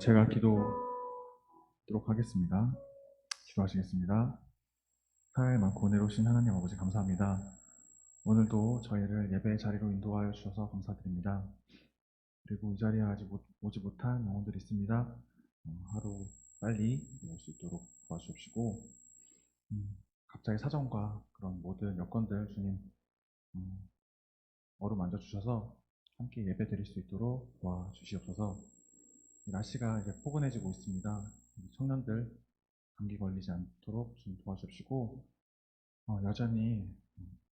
제가 기도하도록 하겠습니다. 기도하시겠습니다. 사랑이 많고 은혜로우신 하나님 아버지 감사합니다. 오늘도 저희를 예배의 자리로 인도하여 주셔서 감사드립니다. 그리고 이 자리에 아직 오지 못한 영혼들이 있습니다. 하루 빨리 올 수 있도록 도와주십시고 각자의 사정과 그런 모든 여건들 주님 어루만져 주셔서 함께 예배 드릴 수 있도록 도와주시옵소서. 날씨가 이제 포근해지고 있습니다. 청년들 감기 걸리지 않도록 좀 도와주시고 여전히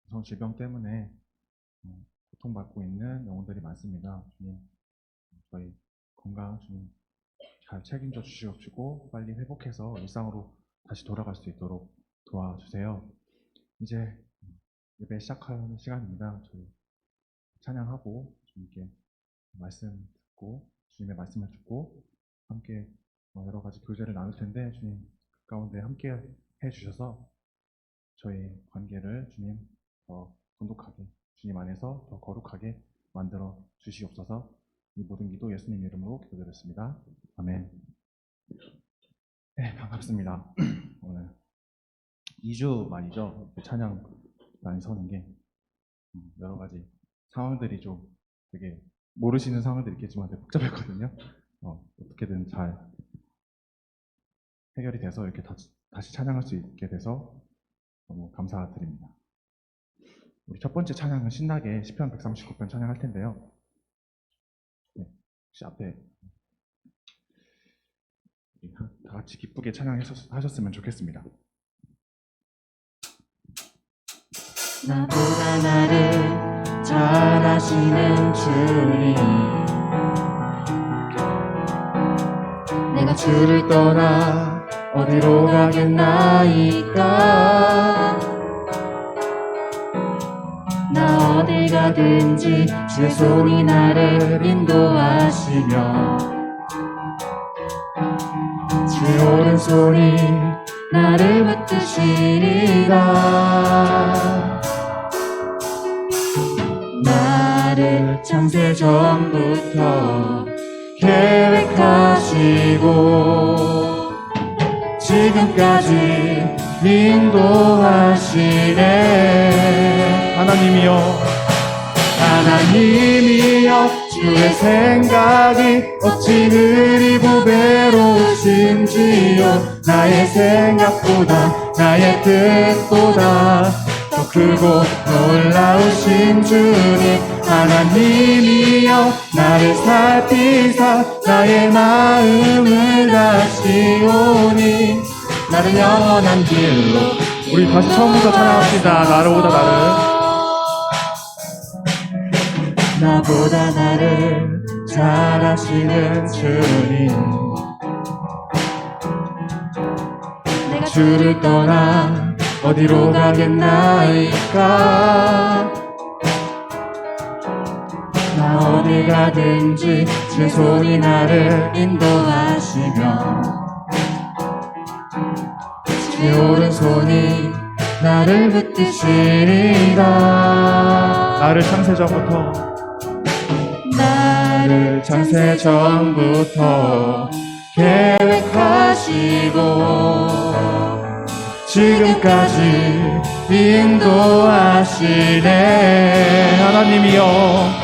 무서운 질병 때문에 고통받고 있는 영혼들이 많습니다. 주님, 저희 건강 주님 잘 책임져 주시옵시고 빨리 회복해서 일상으로 다시 돌아갈 수 있도록 도와주세요. 이제 예배 시작하는 시간입니다. 저희 찬양하고 주님께 말씀 듣고 주님의 말씀을 듣고 함께 여러 가지 교제를 나눌 텐데 주님 그 가운데 함께 해주셔서 저희 관계를 주님 더 돈독하게 주님 안에서 더 거룩하게 만들어 주시옵소서. 이 모든 기도 예수님 이름으로 기도드렸습니다. 아멘. 네, 반갑습니다. 오늘 2주 만이죠. 찬양 많이 서는 게 여러 가지 상황들이 좀 되게 모르시는 상황들이 있겠지만 되게 복잡했거든요. 어떻게든 잘 해결이 돼서 이렇게 다시 찬양할 수 있게 돼서 너무 감사드립니다. 우리 첫 번째 찬양은 신나게 시편 139편 찬양할 텐데요. 네, 혹시 앞에 다 같이 기쁘게 찬양하셨으면 좋겠습니다. 나보다 나를 잘 아시는 주님, 내가 주를 떠나 어디로 가겠나이까. 나 어딜 가든지 주의 손이 나를 인도하시며 주의 오른손이 나를 붙드시리라. 나를 창세전부터 계획하시고 지금까지 인도하시네. 하나님이여 주의 생각이 어찌 그리 보배로우신지요. 나의 생각보다 나의 뜻보다 더 크고 놀라우신 주님, 하나님이여 나를 살피사 나의 마음을 다시오니 나를 영원한 길로. 우리 다시 처음부터 찬양합시다. 나보다 나를 잘 아시는 주님, 내가 주를 떠나 어디로 가겠나이까. 나 어디 가든지 주의 손이 나를 인도하시며 주의 오른손이 나를 붙드시리라. 나를 창세전부터 계획하시고 지금까지 인도하시네. 하나님이여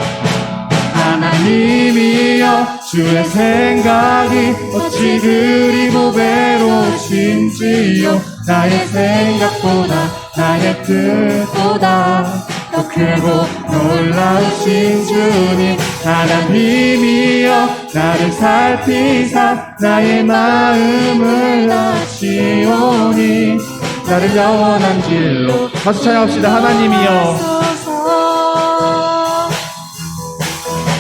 주의 생각이 어찌 그리 보배로우신지요. 나의 생각보다 나의 뜻보다 더 크고 놀라우신 주님, 하나님이여 나를 살피사 나의 마음을 아시오니 나를 영원한 길로. 다시 찬양합시다.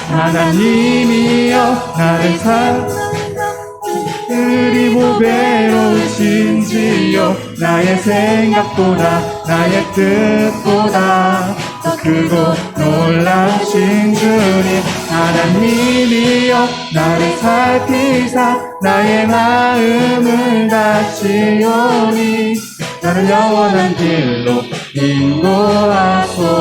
하나님이여 나를 그리 보배로우신지요. 나의 생각보다 나의 뜻보다 더 크고 놀라우신 주님, 하나님이여 나를 살피사 나의 마음을 다시오니 나를 영원한 길로 인도하소서.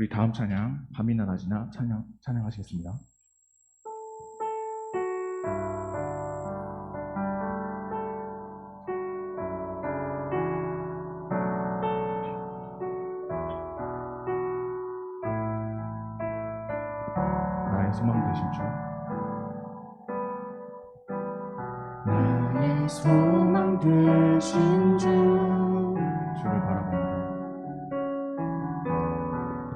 우리 다음 찬양 밤이나 낮이나 찬양하시겠습니다. 나의 소망 되신 주, 나의 소망 되신 주, 주를 바라봅니다.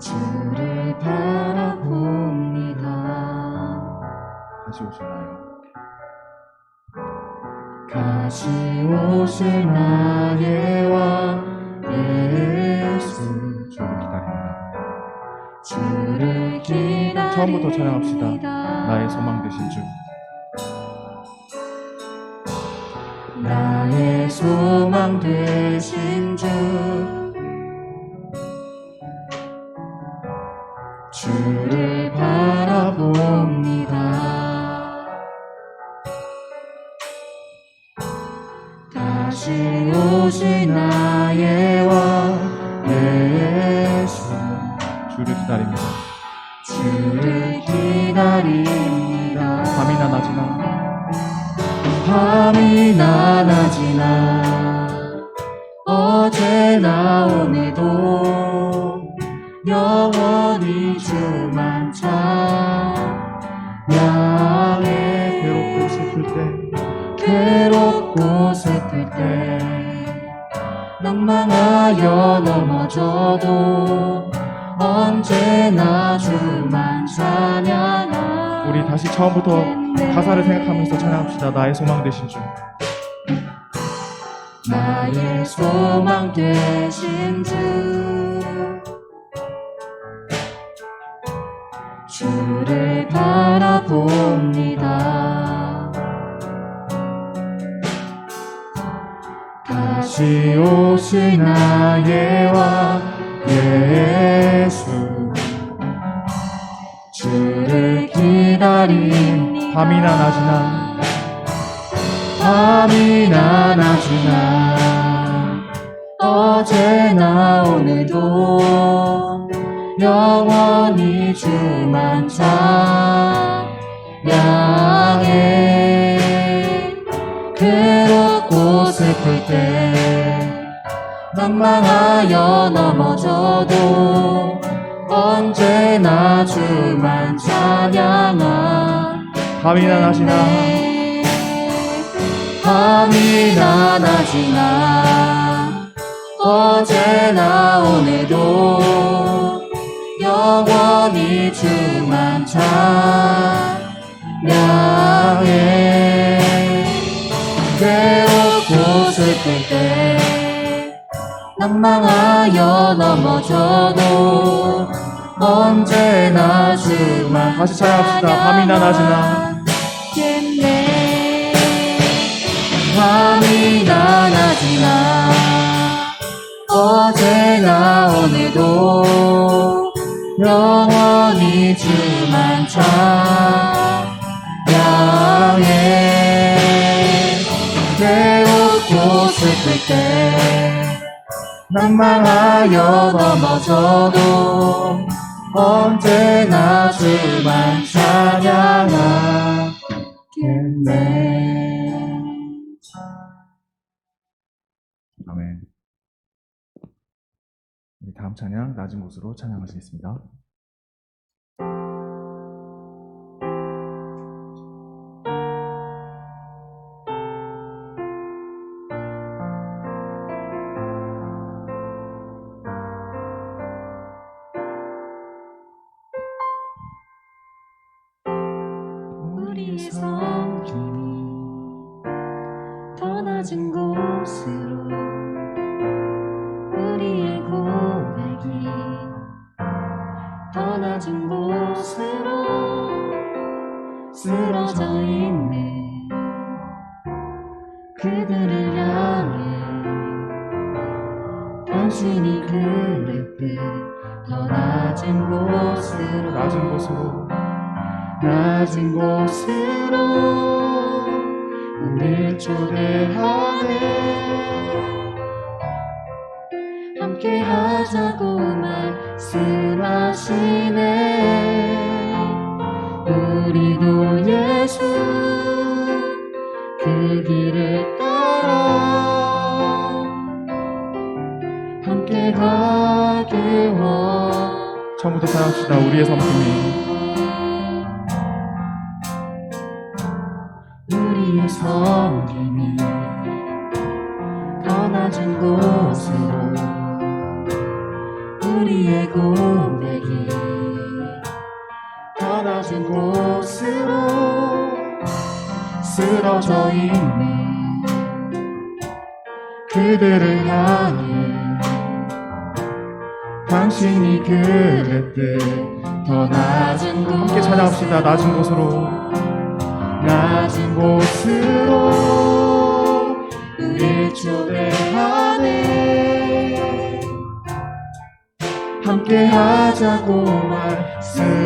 주를 바라봅니다. 다시 오실나요? 다시 오실 나의 왕 예수, 주를 기다립니다. 주를 기다립니다. 처음부터 찬양합시다. 나의 소망 되신 주, 나의 소망 되신 주, 주를 바라봅니다. 다시 오실 나의 왕 예수, 주를 기다립니다. 주를 기다립니다. 밤이나 낮이나 밤이나 낮이나 어제나 오늘도 영원히 주만 찬양해. 괴롭고 슬플 때, 괴롭고 슬플 때 낭망하여 넘어져도 언제나 주만 찬양하. 우리 다시 처음부터 가사를 생각하면서 찬양합시다. 나의 소망 되신 주, 나의 소망 되신 주, 주를 바라봅니다. 다시 오실 나의 왕 예수, 주를 기다립니다. 밤이나 낮이나 밤이나 낮이나 어제나 오늘도 영원히 주만 찬양해. 괴롭고 슬플 때 낭망하여 넘어져도 언제나 주만 찬양하. 밤이나 낮이나 밤이나 낮이나 어제나 오늘도 영원히 주만 찬양해. 괴롭고 슬플 때 낭망하여 넘어져도 언제나 주만 다시 찬양합시다. 밤이나 낮이나 찬양하겠네. 밤이나 낮이나 어제나 오늘도 영원히 주만 찬양해. 괴롭고 슬플 때 낭망하여 넘어져도 언제나 주만 찬양하겠네. 아멘. 우리 다음 찬양 낮은 곳으로 찬양하시겠습니다. 우리의 섬김이 더 낮은 곳으로, 우리의 고백이 더 낮은 곳으로 쓰러져 있는 그들을 향해 당신이 그릇듯 더 낮은 곳으로, 낮은 곳으로 낮은 곳으로 우릴 초대하네. 함께 하자고 말씀하시네. 우리도 예수 그 길을 따라 함께 가길 원. 처음부터 찬양합시다. 우리의 섬김이 우리의 섬김이 더 낮은 곳으로, 우리의 고백이 더 낮은 곳으로 쓰러져 있는 그들을 향해 당신이 그랬듯 더 낮은 곳, 함께 찬양합시다. 낮은 곳으로 낮은 곳으로 우릴 초대하네. 함께 하자고 말씀하시네.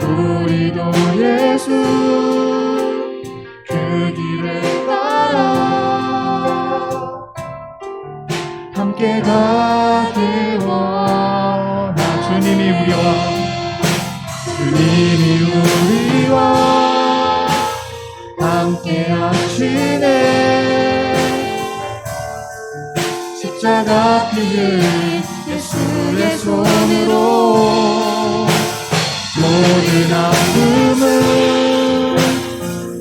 우리도 예수 그 길을 따라 함께 가길 원하. 주님이 우리와 함께 하시네. 십자가 피를 예수의 손으로 모든 아픔을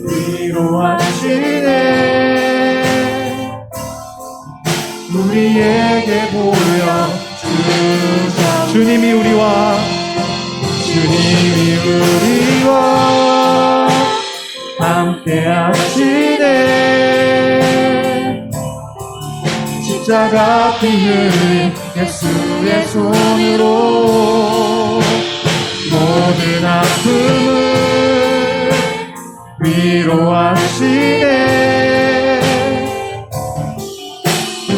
위로하시네. 우리에게 보여주셨네. 주님이 우리와 함께 하시네. 십자가 피 흘린 예수의 손으로 모든 아픔을 위로하시네.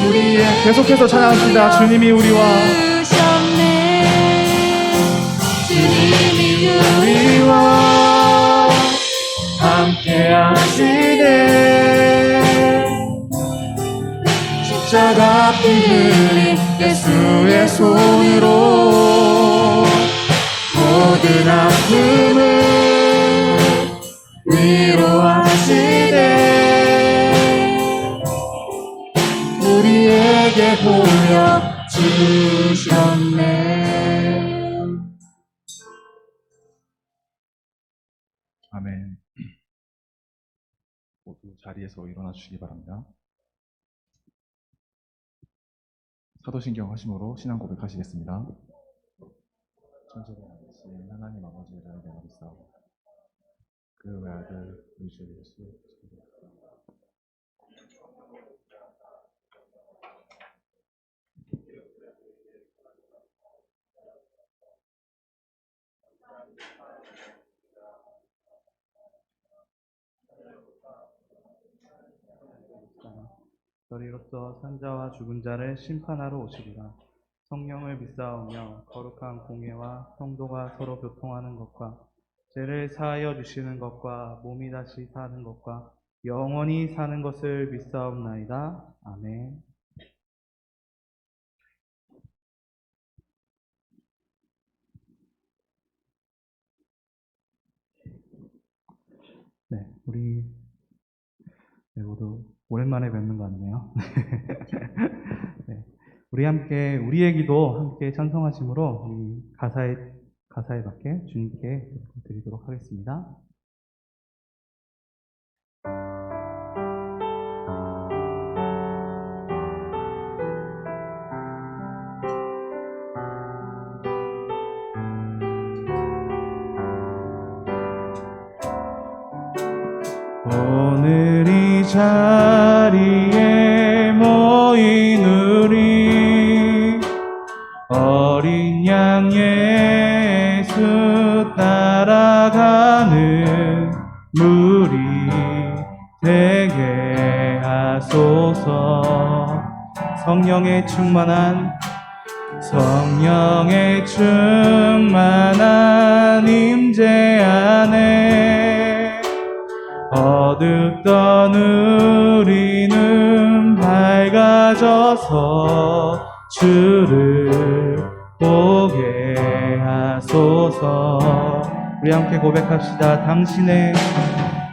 우리의 계속해서 찬양합시다. 주님이 우리와 함께 하시네. 십자가 피 흘린 예수의 손으로 모든 아픔을 위로하시네. 우리에게 보여주셨네. 아멘. 모두 자리에서 일어나 주시기 바랍니다. 사도신경 하심으로 신앙 고백하시겠습니다. 천지를 만드신 하나님 아버지를 내가 믿사오고 그 외아들 우리 주 예수 그리스도를 너희로서 산자와 죽은 자를 심판하러 오시리라. 성령을 믿사오며 거룩한 공예와 성도가 서로 교통하는 것과 죄를 사하여 주시는 것과 몸이 다시 사는 것과 영원히 사는 것을 믿사옵나이다. 아멘. 네, 우리 모두 오랜만에 뵙는 것 같네요. 네, 우리 함께 우리의 기도 함께 찬송하심으로 우리 가사에 맞게 주님께 드리도록 하겠습니다. 오늘 이 자리에 모인 우리 어린 양 예수 따라가는 무리 되게 하소서. 성령의 충만한 임재 안에 어둡던 우리는 밝아져서 주를 보게 하소서. 우리 함께 고백합시다.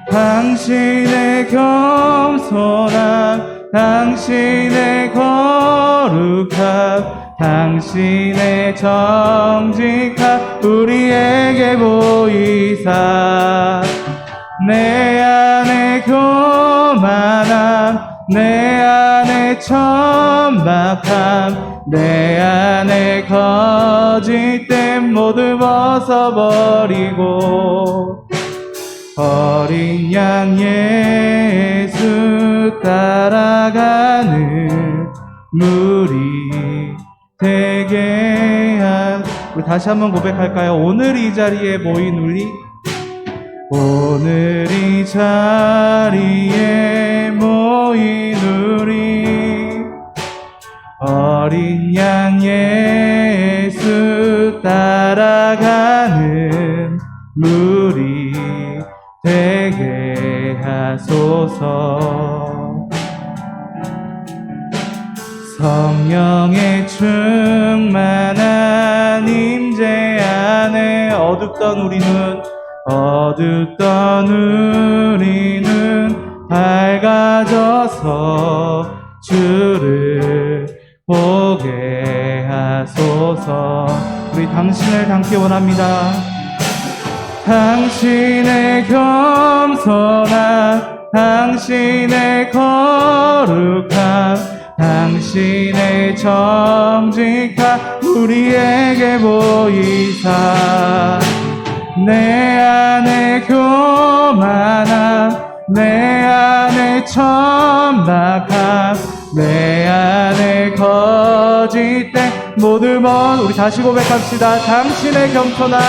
당신의 겸손함, 당신의 거룩함, 당신의 정직함 우리에게 보이사, 내 안에 교만함, 내 안에 천박함, 내 안에 거짓됨 모두 벗어버리고 어린 양 예수 따라가는 무리 되게 우리 다시 한번 고백할까요? 오늘 이 자리에 모인 우리, 오늘 이 자리에 모인 우리, 어린 양 예수 따라가는 무리 되게 하소서. 성령의 충만한 임재 안에 어둡던 우리는 밝아져서 주를 보게 하소서. 우리 당신을 닮기 원합니다. 당신의 겸손함, 당신의 거룩함, 당신의 정직함 우리에게 보이사, 내 안에 교만함, 내 안에 천박함, 내 안에 거짓됨 모두 우리 다시 고백합시다. 당신의 겸손함,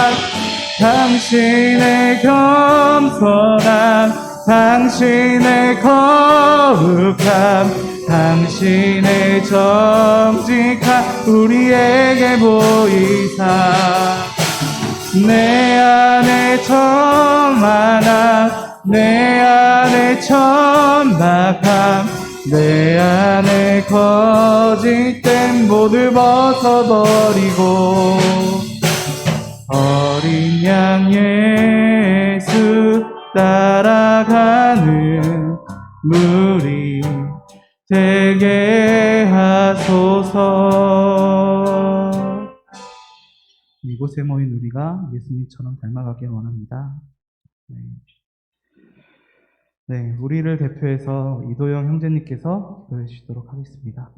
당신의 겸손함, 당신의 거룩함, 당신의 정직함 우리에게 보이사, 내 안에 천만함, 내 안에 천박함, 내 안에 거짓됨 모두 벗어버리고 어린 양 예수 따라가는 무리 되게 하소서. 이곳에 모인 우리가 예수님처럼 닮아가길 원합니다. 네, 우리를 대표해서 이도영 형제님께서 기도해 주시도록 하겠습니다.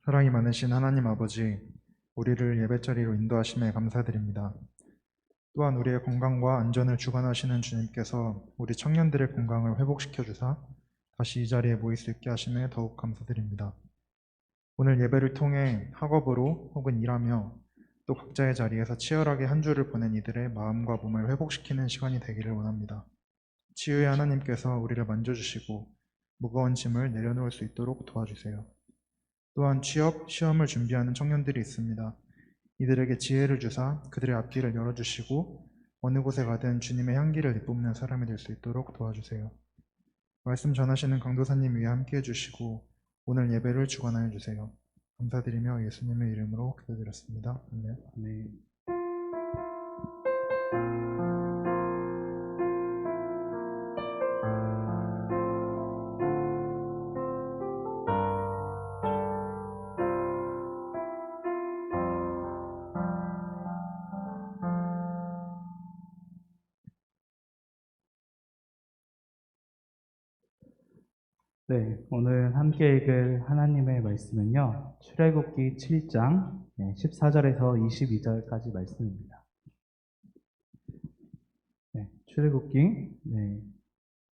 사랑이 많으신 하나님 아버지, 우리를 예배자리로 인도하심에 감사드립니다. 또한 우리의 건강과 안전을 주관하시는 주님께서 우리 청년들의 건강을 회복시켜 주사 다시 이 자리에 모일 수 있게 하심에 더욱 감사드립니다. 오늘 예배를 통해 학업으로 혹은 일하며 또 각자의 자리에서 치열하게 한 주를 보낸 이들의 마음과 몸을 회복시키는 시간이 되기를 원합니다. 치유의 하나님께서 우리를 만져주시고 무거운 짐을 내려놓을 수 있도록 도와주세요. 또한 취업, 시험을 준비하는 청년들이 있습니다. 이들에게 지혜를 주사 그들의 앞길을 열어주시고 어느 곳에 가든 주님의 향기를 내뿜는 사람이 될 수 있도록 도와주세요. 말씀 전하시는 강도사님 위에 함께 해주시고 오늘 예배를 주관하여 주세요. 감사드리며 예수님의 이름으로 기도드렸습니다. 아멘. 네. 네, 오늘 함께 읽을 하나님의 말씀은요, 출애굽기 7장 14절에서 22절까지 말씀입니다. 네, 출애굽기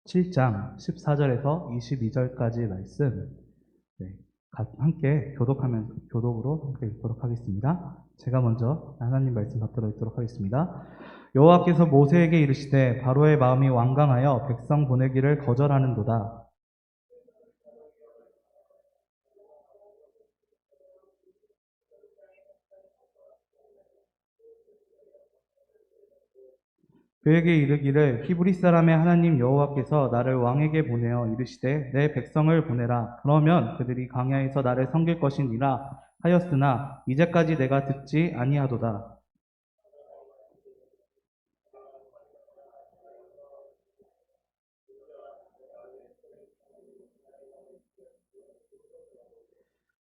7장 14절에서 22절까지 말씀, 함께 교독으로 함께 읽도록 하겠습니다. 제가 먼저 하나님 말씀 받들어 읽도록 하겠습니다. 여호와께서 모세에게 이르시되 바로의 마음이 완강하여 백성 보내기를 거절하는도다. 그에게 이르기를 히브리 사람의 하나님 여호와께서 나를 왕에게 보내어 이르시되 내 백성을 보내라. 그러면 그들이 광야에서 나를 섬길 것이니라 하였으나 이제까지 내가 듣지 아니하도다.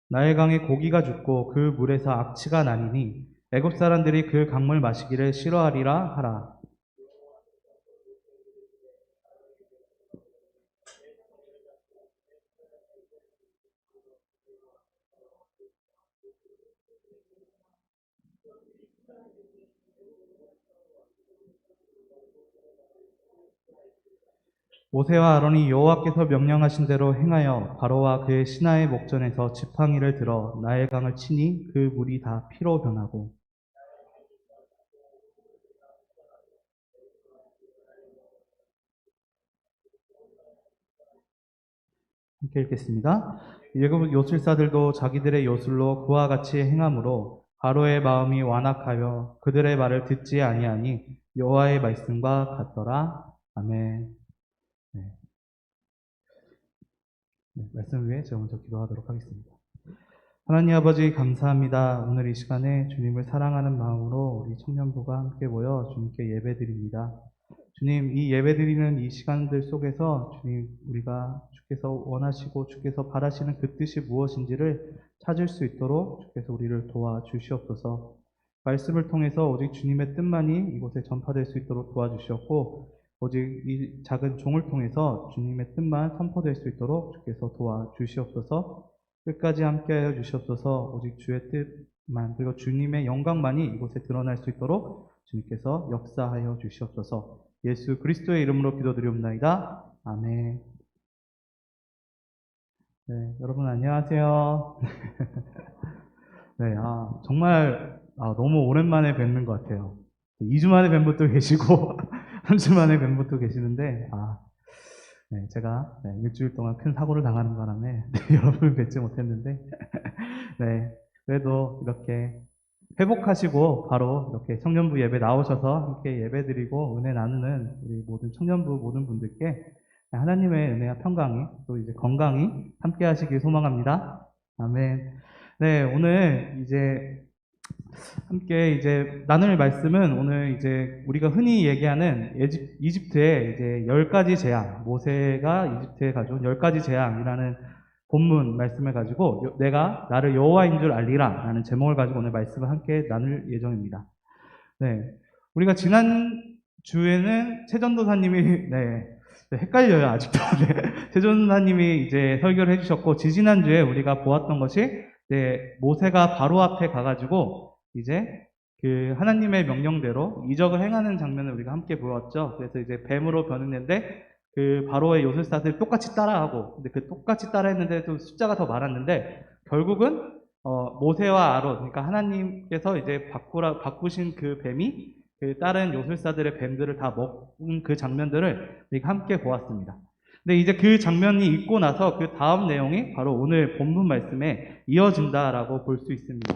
나일 강에 고기가 죽고 그 물에서 악취가 나니니 애굽 사람들이 그 강물 마시기를 싫어하리라 하라. 모세와 아론이 여호와께서 명령하신 대로 행하여 바로와 그의 신하의 목전에서 지팡이를 들어 나일 강을 치니 그 물이 다 피로 변하고. 함께 읽겠습니다. 일곱 요술사들도 자기들의 요술로 그와 같이 행함으로 바로의 마음이 완악하여 그들의 말을 듣지 아니하니 여호와의 말씀과 같더라. 아멘. 말씀 위에 제가 먼저 기도하도록 하겠습니다. 하나님 아버지 감사합니다. 오늘 이 시간에 주님을 사랑하는 마음으로 우리 청년부가 함께 모여 주님께 예배드립니다. 주님, 이 예배드리는 이 시간들 속에서 주님, 우리가 주께서 원하시고 주께서 바라시는 그 뜻이 무엇인지를 찾을 수 있도록 주께서 우리를 도와주시옵소서. 말씀을 통해서 오직 주님의 뜻만이 이곳에 전파될 수 있도록 도와주시옵고, 오직 이 작은 종을 통해서 주님의 뜻만 선포될 수 있도록 주께서 도와주시옵소서. 끝까지 함께하여 주시옵소서. 오직 주의 뜻만 그리고 주님의 영광만이 이곳에 드러날 수 있도록 주님께서 역사하여 주시옵소서. 예수 그리스도의 이름으로 기도드리옵나이다. 아멘. 네, 여러분 안녕하세요. 네, 정말 너무 오랜만에 뵙는 것 같아요. 2주 만에 뵌 분도 계시고 3주 만에 뵌 분도 계시는데 네, 제가 일주일 동안 큰 사고를 당하는 바람에 여러분을 뵙지 못했는데 네, 그래도 이렇게 회복하시고 바로 이렇게 청년부 예배 나오셔서 함께 예배드리고 은혜 나누는 우리 모든 청년부 모든 분들께 하나님의 은혜와 평강이 또 이제 건강이 함께 하시길 소망합니다. 아멘. 네, 오늘 이제 함께 이제 나눌 말씀은 오늘 이제 우리가 흔히 얘기하는 이집트의 이제 10가지 재앙, 모세가 이집트에 가져온 10가지 재앙이라는 본문 말씀을 가지고 내가 나를 여호와인 줄 알리라 라는 제목을 가지고 오늘 말씀을 함께 나눌 예정입니다. 네, 우리가 지난 주에는 최전도사님이 헷갈려요 아직도. 최전도사님이 이제 설교를 해주셨고 지지난 주에 우리가 보았던 것이 모세가 바로 앞에 가가지고 이제 그 하나님의 명령대로 이적을 행하는 장면을 우리가 함께 보았죠. 그래서 이제 뱀으로 변했는데 그 바로의 요술사들 똑같이 따라하고, 근데 그 똑같이 따라했는데도 숫자가 더 많았는데 결국은 모세와 아론, 그러니까 하나님께서 이제 바꾸신 그 뱀이 그 다른 요술사들의 뱀들을 다 먹은 그 장면들을 우리가 함께 보았습니다. 근데 이제 그 장면이 있고 나서 그 다음 내용이 바로 오늘 본문 말씀에 이어진다라고 볼 수 있습니다.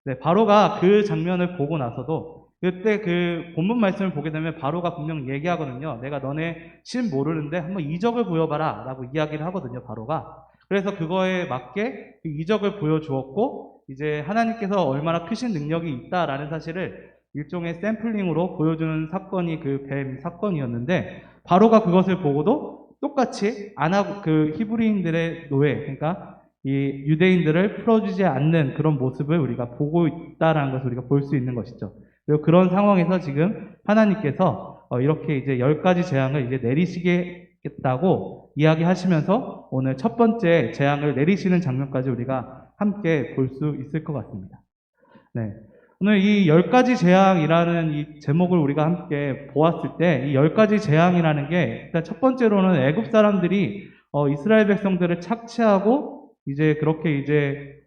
네, 바로가 그 장면을 보고 나서도 그때 그 본문 말씀을 보게 되면 바로가 분명 얘기하거든요. 내가 너네 신 모르는데 한번 이적을 보여봐라 라고 이야기를 하거든요, 바로가. 그래서 그거에 맞게 그 이적을 보여주었고, 이제 하나님께서 얼마나 크신 능력이 있다라는 사실을 일종의 샘플링으로 보여주는 사건이 그 뱀 사건이었는데, 바로가 그것을 보고도 똑같이 안 하고 그 히브리인들의 노예, 그러니까 이 유대인들을 풀어주지 않는 그런 모습을 우리가 보고 있다라는 것을 우리가 볼 수 있는 것이죠. 그리고 그런 상황에서 지금 하나님께서 이렇게 이제 10가지 재앙을 이제 내리시겠다고 이야기하시면서 오늘 첫 번째 재앙을 내리시는 장면까지 우리가 함께 볼 수 있을 것 같습니다. 네. 오늘 이 10가지 재앙이라는 이 제목을 우리가 함께 보았을 때 이 10가지 재앙이라는 게 일단 첫 번째로는 애굽 사람들이 이스라엘 백성들을 착취하고 이제 그렇게 이제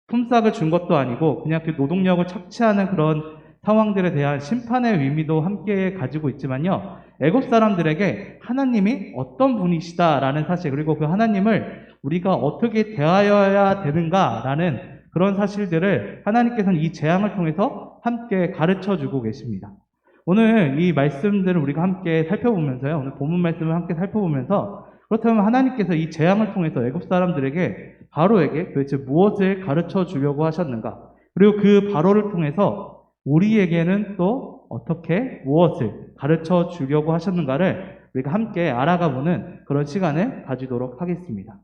품삯을 준 것도 아니고 그냥 그 노동력을 착취하는 그런 상황들에 대한 심판의 의미도 함께 가지고 있지만요. 애굽 사람들에게 하나님이 어떤 분이시다라는 사실, 그리고 그 하나님을 우리가 어떻게 대하여야 되는가라는 그런 사실들을 하나님께서는 이 재앙을 통해서 함께 가르쳐 주고 계십니다. 오늘 이 말씀들을 우리가 함께 살펴보면서요. 오늘 본문 말씀을 함께 살펴보면서 그렇다면 하나님께서 이 재앙을 통해서 애굽 사람들에게 바로에게 도대체 무엇을 가르쳐 주려고 하셨는가? 그리고 그 바로를 통해서 우리에게는 또 어떻게 무엇을 가르쳐 주려고 하셨는가를 우리가 함께 알아가보는 그런 시간을 가지도록 하겠습니다.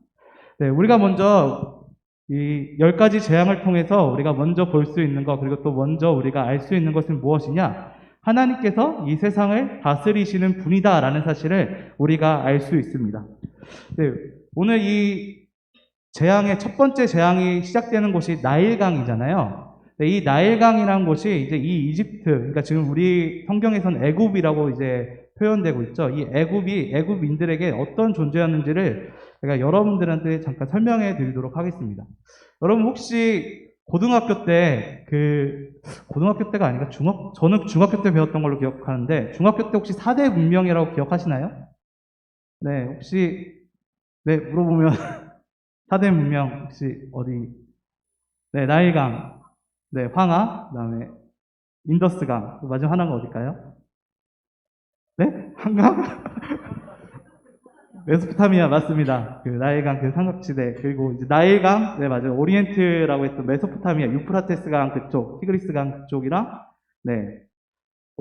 네, 우리가 먼저 이 10가지 재앙을 통해서 우리가 먼저 볼 수 있는 것, 그리고 또 먼저 우리가 알 수 있는 것은 무엇이냐? 하나님께서 이 세상을 다스리시는 분이다라는 사실을 우리가 알 수 있습니다. 네, 오늘 이 재앙의 첫 번째 재앙이 시작되는 곳이 나일강이잖아요. 네, 이 나일강이라는 곳이 이제 이 이집트, 그러니까 지금 우리 성경에서는 애굽이라고 이제 표현되고 있죠. 이 애굽이 애굽인들에게 어떤 존재였는지를 제가 여러분들한테 잠깐 설명해 드리도록 하겠습니다. 여러분 혹시 고등학교 때가 아니라 저는 중학교 때 배웠던 걸로 기억하는데, 중학교 때 혹시 4대 문명이라고 기억하시나요? 네, 혹시, 네, 물어보면, 4대 문명, 혹시 어디, 네, 나일강, 네, 황하, 그 다음에 인더스강, 마지막 하나가 어딜까요? 네? 한강? 메소포타미아 맞습니다. 그 나일강 그 삼각지대, 그리고 이제 나일강, 네 맞아요. 오리엔트라고 했던 메소포타미아 유프라테스강 그쪽, 티그리스강 그쪽이랑 네,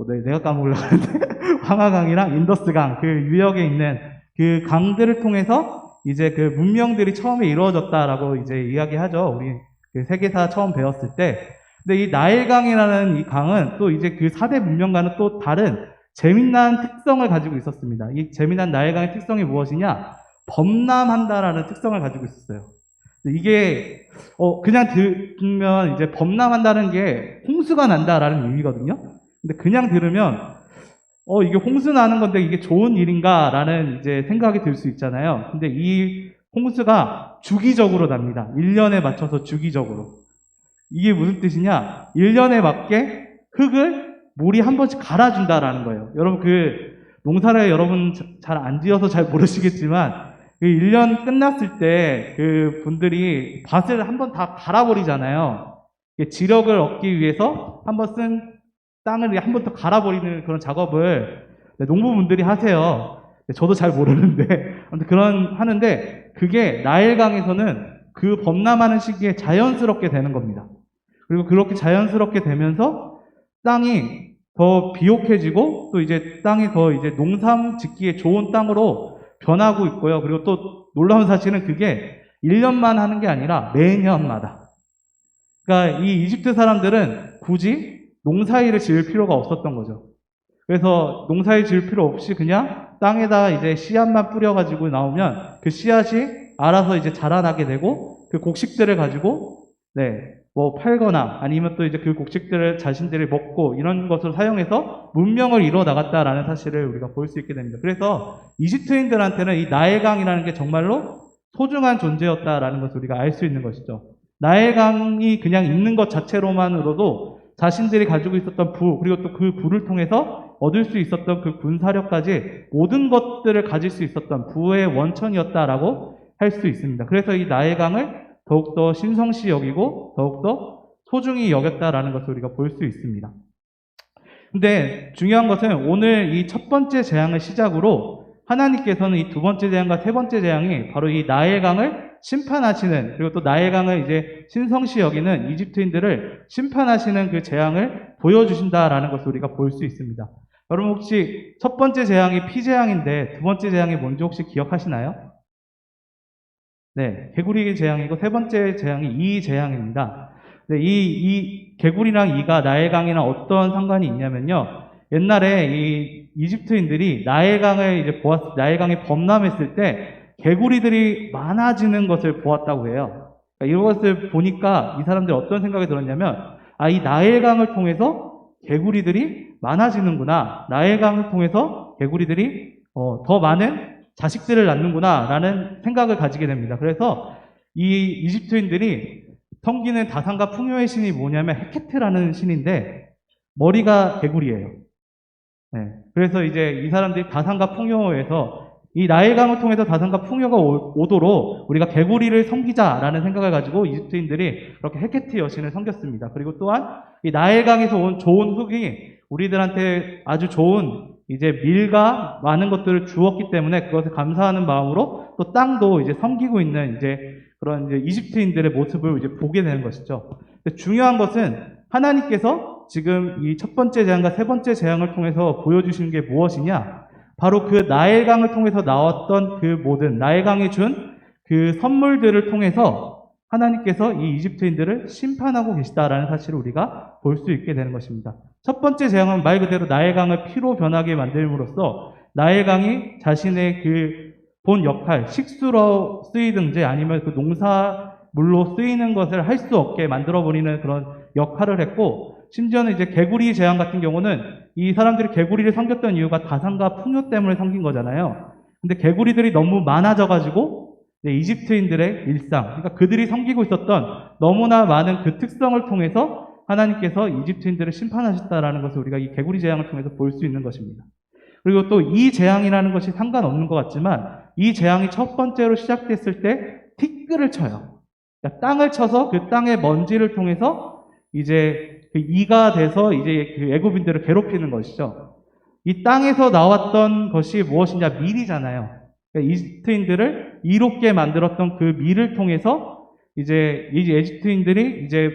네 내가 까먹으려고 했는데 황하강이랑 인더스강 그 유역에 있는 그 강들을 통해서 이제 그 문명들이 처음에 이루어졌다라고 이제 이야기하죠. 우리 그 세계사 처음 배웠을 때. 근데 이 나일강이라는 이 강은 또 이제 그 4대 문명과는 또 다른 재미난 특성을 가지고 있었습니다. 이 재미난 나일강의 특성이 무엇이냐? 범람한다라는 특성을 가지고 있었어요. 이게 그냥 들으면 이제 범람한다는 게 홍수가 난다라는 의미거든요. 근데 그냥 들으면 이게 홍수 나는 건데 이게 좋은 일인가라는 이제 생각이 들 수 있잖아요. 근데 이 홍수가 주기적으로 납니다. 1년에 맞춰서 주기적으로. 이게 무슨 뜻이냐? 1년에 맞게 흙을 물이 한 번씩 갈아준다라는 거예요. 여러분 농사를 여러분 잘 안 지어서 잘 모르시겠지만 1년 끝났을 때 그 분들이 밭을 한 번 다 갈아버리잖아요. 지력을 얻기 위해서 한 번 쓴 땅을 한 번 더 갈아버리는 그런 작업을 농부분들이 하세요. 저도 잘 모르는데 아무튼 하는데 그게 나일강에서는 그 범람하는 시기에 자연스럽게 되는 겁니다. 그리고 그렇게 자연스럽게 되면서 땅이 더 비옥해지고 또 이제 땅이 더 이제 농삼 짓기에 좋은 땅으로 변하고 있고요. 그리고 또 놀라운 사실은 그게 1년만 하는 게 아니라 매년마다. 그러니까 이 이집트 사람들은 굳이 농사일을 지을 필요가 없었던 거죠. 그래서 농사일 지을 필요 없이 그냥 땅에다 이제 씨앗만 뿌려가지고 나오면 그 씨앗이 알아서 이제 자라나게 되고 그 곡식들을 가지고 팔거나 아니면 또 이제 그 곡식들을 자신들이 먹고 이런 것을 사용해서 문명을 이루어 나갔다라는 사실을 우리가 볼 수 있게 됩니다. 그래서 이집트인들한테는 이 나일강이라는 게 정말로 소중한 존재였다라는 것을 우리가 알 수 있는 것이죠. 나일강이 그냥 있는 것 자체로만으로도 자신들이 가지고 있었던 부, 그리고 또 그 부를 통해서 얻을 수 있었던 그 군사력까지 모든 것들을 가질 수 있었던 부의 원천이었다라고 할 수 있습니다. 그래서 이 나일강을 더욱더 신성시 여기고 더욱더 소중히 여겼다라는 것을 우리가 볼 수 있습니다. 근데 중요한 것은 오늘 이 첫 번째 재앙을 시작으로 하나님께서는 이 두 번째 재앙과 세 번째 재앙이 바로 이 나일강을 심판하시는, 그리고 또 나일강을 이제 신성시 여기는 이집트인들을 심판하시는 그 재앙을 보여주신다라는 것을 우리가 볼 수 있습니다. 여러분 혹시 첫 번째 재앙이 피재앙인데 두 번째 재앙이 뭔지 혹시 기억하시나요? 네, 개구리 재앙이고 세 번째 재앙이 이 재앙입니다. 네, 이 개구리랑 이가 나일강이랑 어떤 상관이 있냐면요. 옛날에 이 이집트인들이 나일강을 이제 나일강이 범람했을 때 개구리들이 많아지는 것을 보았다고 해요. 그러니까 이것을 보니까 이 사람들이 어떤 생각이 들었냐면, 이 나일강을 통해서 개구리들이 많아지는구나. 나일강을 통해서 개구리들이 더 많은 자식들을 낳는구나 라는 생각을 가지게 됩니다. 그래서 이 이집트인들이 섬기는 다산과 풍요의 신이 뭐냐면 헤케트라는 신인데 머리가 개구리예요. 네. 그래서 이제 이 사람들이 다산과 풍요에서 이 나일강을 통해서 다산과 풍요가 오도록 우리가 개구리를 섬기자라는 생각을 가지고 이집트인들이 그렇게 헤케트 여신을 섬겼습니다. 그리고 또한 이 나일강에서 온 좋은 흙이 우리들한테 아주 좋은 이제 밀과 많은 것들을 주었기 때문에 그것에 감사하는 마음으로 또 땅도 이제 섬기고 있는 이제 그런 이제 이집트인들의 모습을 이제 보게 되는 것이죠. 근데 중요한 것은 하나님께서 지금 이 첫 번째 재앙과 세 번째 재앙을 통해서 보여주시는 게 무엇이냐? 바로 그 나일강을 통해서 나왔던 그 모든 나일강이 준 그 선물들을 통해서 하나님께서 이 이집트인들을 심판하고 계시다라는 사실을 우리가 볼 수 있게 되는 것입니다. 첫 번째 재앙은 말 그대로 나일강을 피로 변하게 만들므로써 나일강이 자신의 그 본 역할, 식수로 쓰이든지 아니면 그 농사물로 쓰이는 것을 할 수 없게 만들어버리는 그런 역할을 했고, 심지어는 이제 개구리 재앙 같은 경우는 이 사람들이 개구리를 섬겼던 이유가 다산과 풍요 때문에 섬긴 거잖아요. 근데 개구리들이 너무 많아져가지고 이집트인들의 일상, 그러니까 그들이 섬기고 있었던 너무나 많은 그 특성을 통해서 하나님께서 이집트인들을 심판하셨다라는 것을 우리가 이 개구리 재앙을 통해서 볼 수 있는 것입니다. 그리고 또 이 재앙이라는 것이 상관없는 것 같지만 이 재앙이 첫 번째로 시작됐을 때 티끌을 쳐요. 그러니까 땅을 쳐서 그 땅의 먼지를 통해서 이제 그 이가 돼서 이제 그 애굽인들을 괴롭히는 것이죠. 이 땅에서 나왔던 것이 무엇이냐? 밀이잖아요. 그러니까 이집트인들을 이롭게 만들었던 그 밀을 통해서 이제 이 이집트인들이 이제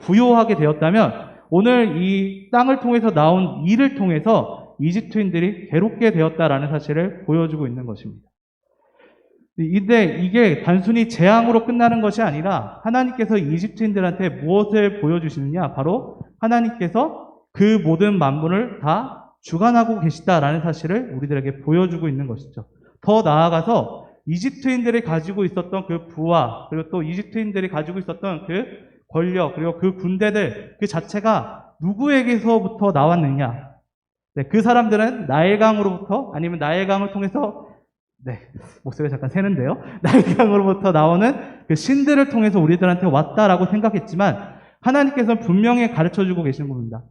부요하게 되었다면 오늘 이 땅을 통해서 나온 이를 통해서 이집트인들이 괴롭게 되었다라는 사실을 보여주고 있는 것입니다. 근데 이게 단순히 재앙으로 끝나는 것이 아니라 하나님께서 이집트인들한테 무엇을 보여주시느냐? 바로 하나님께서 그 모든 만물을 다 주관하고 계시다라는 사실을 우리들에게 보여주고 있는 것이죠. 더 나아가서 이집트인들이 가지고 있었던 그 부와 그리고 또 이집트인들이 가지고 있었던 그 권력 그리고 그 군대들 그 자체가 누구에게서부터 나왔느냐? 네, 그 사람들은 나일강으로부터 아니면 나일강을 통해서 목소리가 잠깐 새는데요. 나일강으로부터 나오는 그 신들을 통해서 우리들한테 왔다라고 생각했지만 하나님께서는 분명히 가르쳐주고 계시는 겁니다.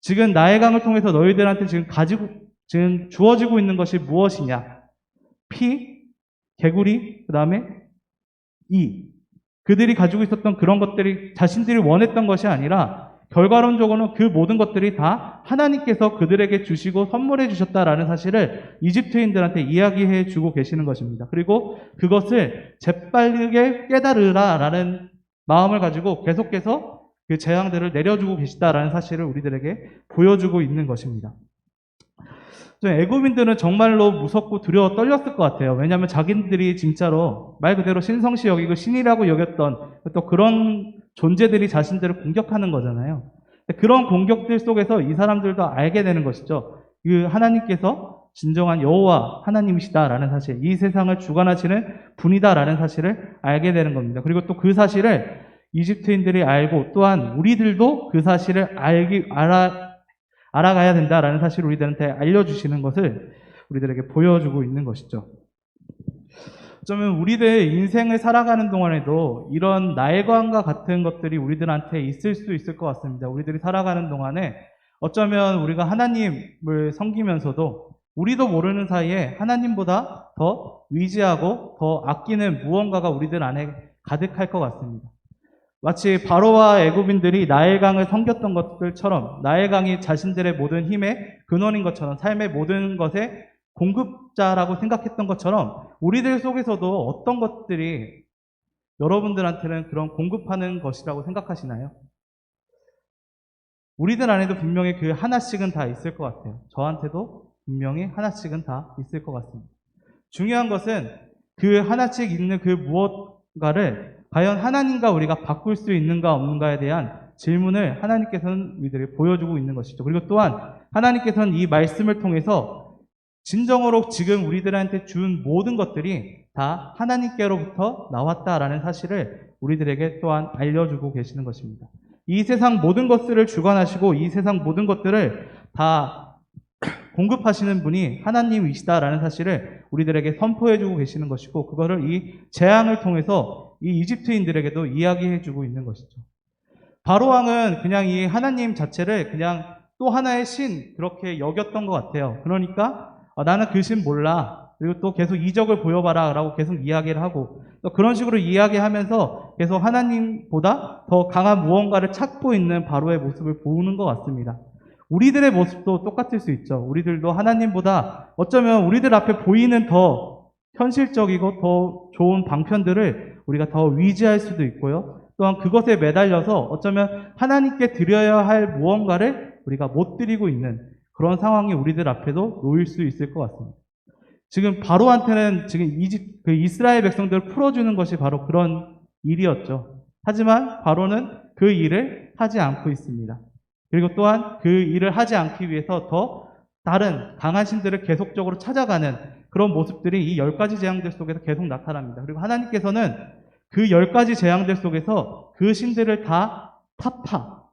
지금 나일강을 통해서 너희들한테 지금 주어지고 있는 것이 무엇이냐? 피, 개구리, 그 다음에 그들이 가지고 있었던 그런 것들이 자신들이 원했던 것이 아니라 결과론적으로는 그 모든 것들이 다 하나님께서 그들에게 주시고 선물해 주셨다라는 사실을 이집트인들한테 이야기해 주고 계시는 것입니다. 그리고 그것을 재빠르게 깨달으라라는 마음을 가지고 계속해서 그 재앙들을 내려주고 계시다라는 사실을 우리들에게 보여주고 있는 것입니다. 애굽인들은 정말로 무섭고 두려워 떨렸을 것 같아요. 왜냐하면 자기들이 진짜로 말 그대로 신성시 여기고 신이라고 여겼던 또 그런 존재들이 자신들을 공격하는 거잖아요. 그런 공격들 속에서 이 사람들도 알게 되는 것이죠. 그 하나님께서 진정한 여호와 하나님이시다라는 사실, 이 세상을 주관하시는 분이다라는 사실을 알게 되는 겁니다. 그리고 또 그 사실을 이집트인들이 알고 또한 우리들도 그 사실을 알아가야 된다라는 사실을 우리들한테 알려주시는 것을 우리들에게 보여주고 있는 것이죠. 어쩌면 우리들 인생을 살아가는 동안에도 이런 나일강과 같은 것들이 우리들한테 있을 수 있을 것 같습니다. 우리들이 살아가는 동안에 어쩌면 우리가 하나님을 섬기면서도 우리도 모르는 사이에 하나님보다 더 의지하고 더 아끼는 무언가가 우리들 안에 가득할 것 같습니다. 마치 바로와 애굽인들이 나일강을 섬겼던 것들처럼 나일강이 자신들의 모든 힘의 근원인 것처럼 삶의 모든 것의 공급자라고 생각했던 것처럼 우리들 속에서도 어떤 것들이 여러분들한테는 그런 공급하는 것이라고 생각하시나요? 우리들 안에도 분명히 그 하나씩은 다 있을 것 같아요. 저한테도 분명히 하나씩은 다 있을 것 같습니다. 중요한 것은 그 하나씩 있는 그 무엇가를 과연 하나님과 우리가 바꿀 수 있는가 없는가에 대한 질문을 하나님께서는 우리들에게 보여주고 있는 것이죠. 그리고 또한 하나님께서는 이 말씀을 통해서 진정으로 지금 우리들한테 준 모든 것들이 다 하나님께로부터 나왔다라는 사실을 우리들에게 또한 알려주고 계시는 것입니다. 이 세상 모든 것들을 주관하시고 이 세상 모든 것들을 다 공급하시는 분이 하나님이시다라는 사실을 우리들에게 선포해주고 계시는 것이고 그거를 이 재앙을 통해서 이 이집트인들에게도 이야기해주고 있는 것이죠. 바로왕은 그냥 이 하나님 자체를 그냥 또 하나의 신 그렇게 여겼던 것 같아요. 그러니까 나는 그 신 몰라. 그리고 또 계속 이적을 보여봐라 라고 계속 이야기를 하고 또 그런 식으로 이야기하면서 계속 하나님보다 더 강한 무언가를 찾고 있는 바로의 모습을 보는 것 같습니다. 우리들의 모습도 똑같을 수 있죠. 우리들도 하나님보다 어쩌면 우리들 앞에 보이는 더 현실적이고 더 좋은 방편들을 우리가 더 위지할 수도 있고요. 또한 그것에 매달려서 어쩌면 하나님께 드려야 할 무언가를 우리가 못 드리고 있는 그런 상황이 우리들 앞에도 놓일 수 있을 것 같습니다. 지금 바로한테는 지금 이스라엘 백성들을 풀어주는 것이 바로 그런 일이었죠. 하지만 바로는 그 일을 하지 않고 있습니다. 그리고 또한 그 일을 하지 않기 위해서 더 다른 강한 신들을 계속적으로 찾아가는 그런 모습들이 이 10가지 재앙들 속에서 계속 나타납니다. 그리고 하나님께서는 그 10가지 재앙들 속에서 그 신들을 다 타파,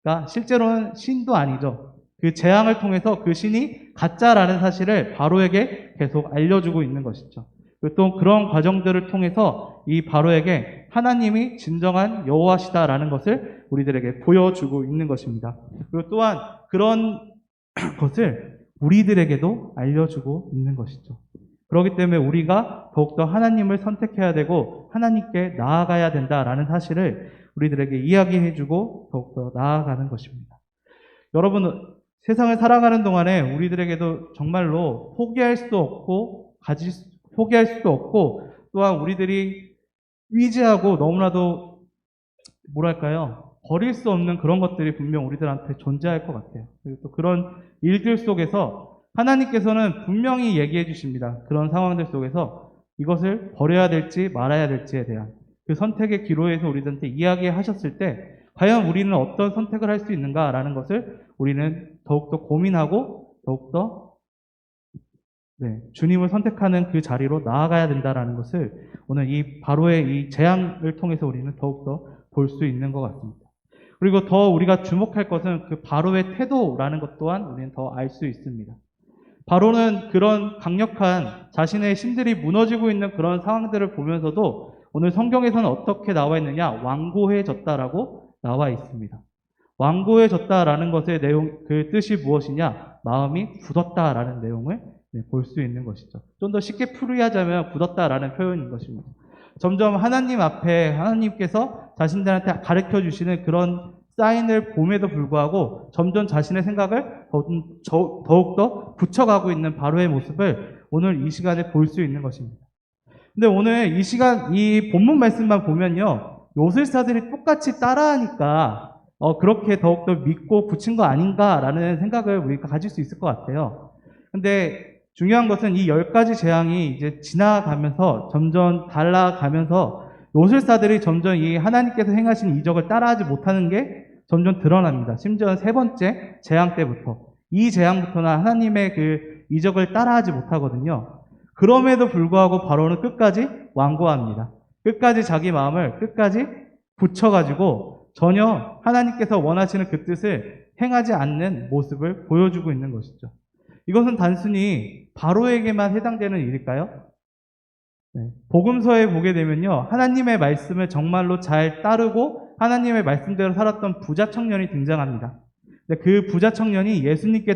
그러니까 실제로는 신도 아니죠. 그 재앙을 통해서 그 신이 가짜라는 사실을 바로에게 계속 알려주고 있는 것이죠. 그리고 또 그런 과정들을 통해서 이 바로에게 하나님이 진정한 여호와시다라는 것을 우리들에게 보여주고 있는 것입니다. 그리고 또한 그런 것을 우리들에게도 알려주고 있는 것이죠. 그렇기 때문에 우리가 더욱더 하나님을 선택해야 되고 하나님께 나아가야 된다라는 사실을 우리들에게 이야기해주고 더욱더 나아가는 것입니다. 여러분, 세상을 살아가는 동안에 우리들에게도 정말로 포기할 수도 없고 포기할 수도 없고 또한 우리들이 의지하고 너무나도 뭐랄까요? 버릴 수 없는 그런 것들이 분명 우리들한테 존재할 것 같아요. 그리고 또 그런 일들 속에서 하나님께서는 분명히 얘기해 주십니다. 그런 상황들 속에서 이것을 버려야 될지 말아야 될지에 대한 그 선택의 기로에서 우리들한테 이야기하셨을 때 과연 우리는 어떤 선택을 할 수 있는가라는 것을 우리는 더욱더 고민하고 더욱더 주님을 선택하는 그 자리로 나아가야 된다라는 것을 오늘 이 바로의 이 재앙을 통해서 우리는 더욱더 볼 수 있는 것 같습니다. 그리고 더 우리가 주목할 것은 그 바로의 태도라는 것 또한 우리는 더 알 수 있습니다. 바로는 그런 강력한 자신의 신들이 무너지고 있는 그런 상황들을 보면서도 오늘 성경에서는 어떻게 나와 있느냐? 완고해졌다라고 나와 있습니다. 완고해졌다라는 것의 내용, 그 뜻이 무엇이냐? 마음이 굳었다라는 내용을 볼 수 있는 것이죠. 좀 더 쉽게 풀이하자면 굳었다라는 표현인 것입니다. 점점 하나님 앞에 하나님께서 자신들한테 가르쳐 주시는 그런 사인을 봄에도 불구하고 점점 자신의 생각을 더욱더 굳혀가고 있는 바로의 모습을 오늘 이 시간에 볼 수 있는 것입니다. 근데 오늘 이 시간, 이 본문 말씀만 보면요, 요술사들이 똑같이 따라하니까 그렇게 더욱더 믿고 굳힌 거 아닌가라는 생각을 우리가 가질 수 있을 것 같아요. 근데 중요한 것은 이 10가지 재앙이 이제 지나가면서 점점 달라가면서 요술사들이 점점 이 하나님께서 행하신 이적을 따라하지 못하는 게 점점 드러납니다. 심지어는 3번째 재앙 때부터. 이 재앙부터는 하나님의 그 이적을 따라하지 못하거든요. 그럼에도 불구하고 바로는 끝까지 완고합니다. 끝까지 자기 마음을 끝까지 굳혀가지고 전혀 하나님께서 원하시는 그 뜻을 행하지 않는 모습을 보여주고 있는 것이죠. 이것은 단순히 바로에게만 해당되는 일일까요? 복음서에 보게 되면요, 하나님의 말씀을 정말로 잘 따르고 하나님의 말씀대로 살았던 부자 청년이 등장합니다. 그 부자 청년이 예수님께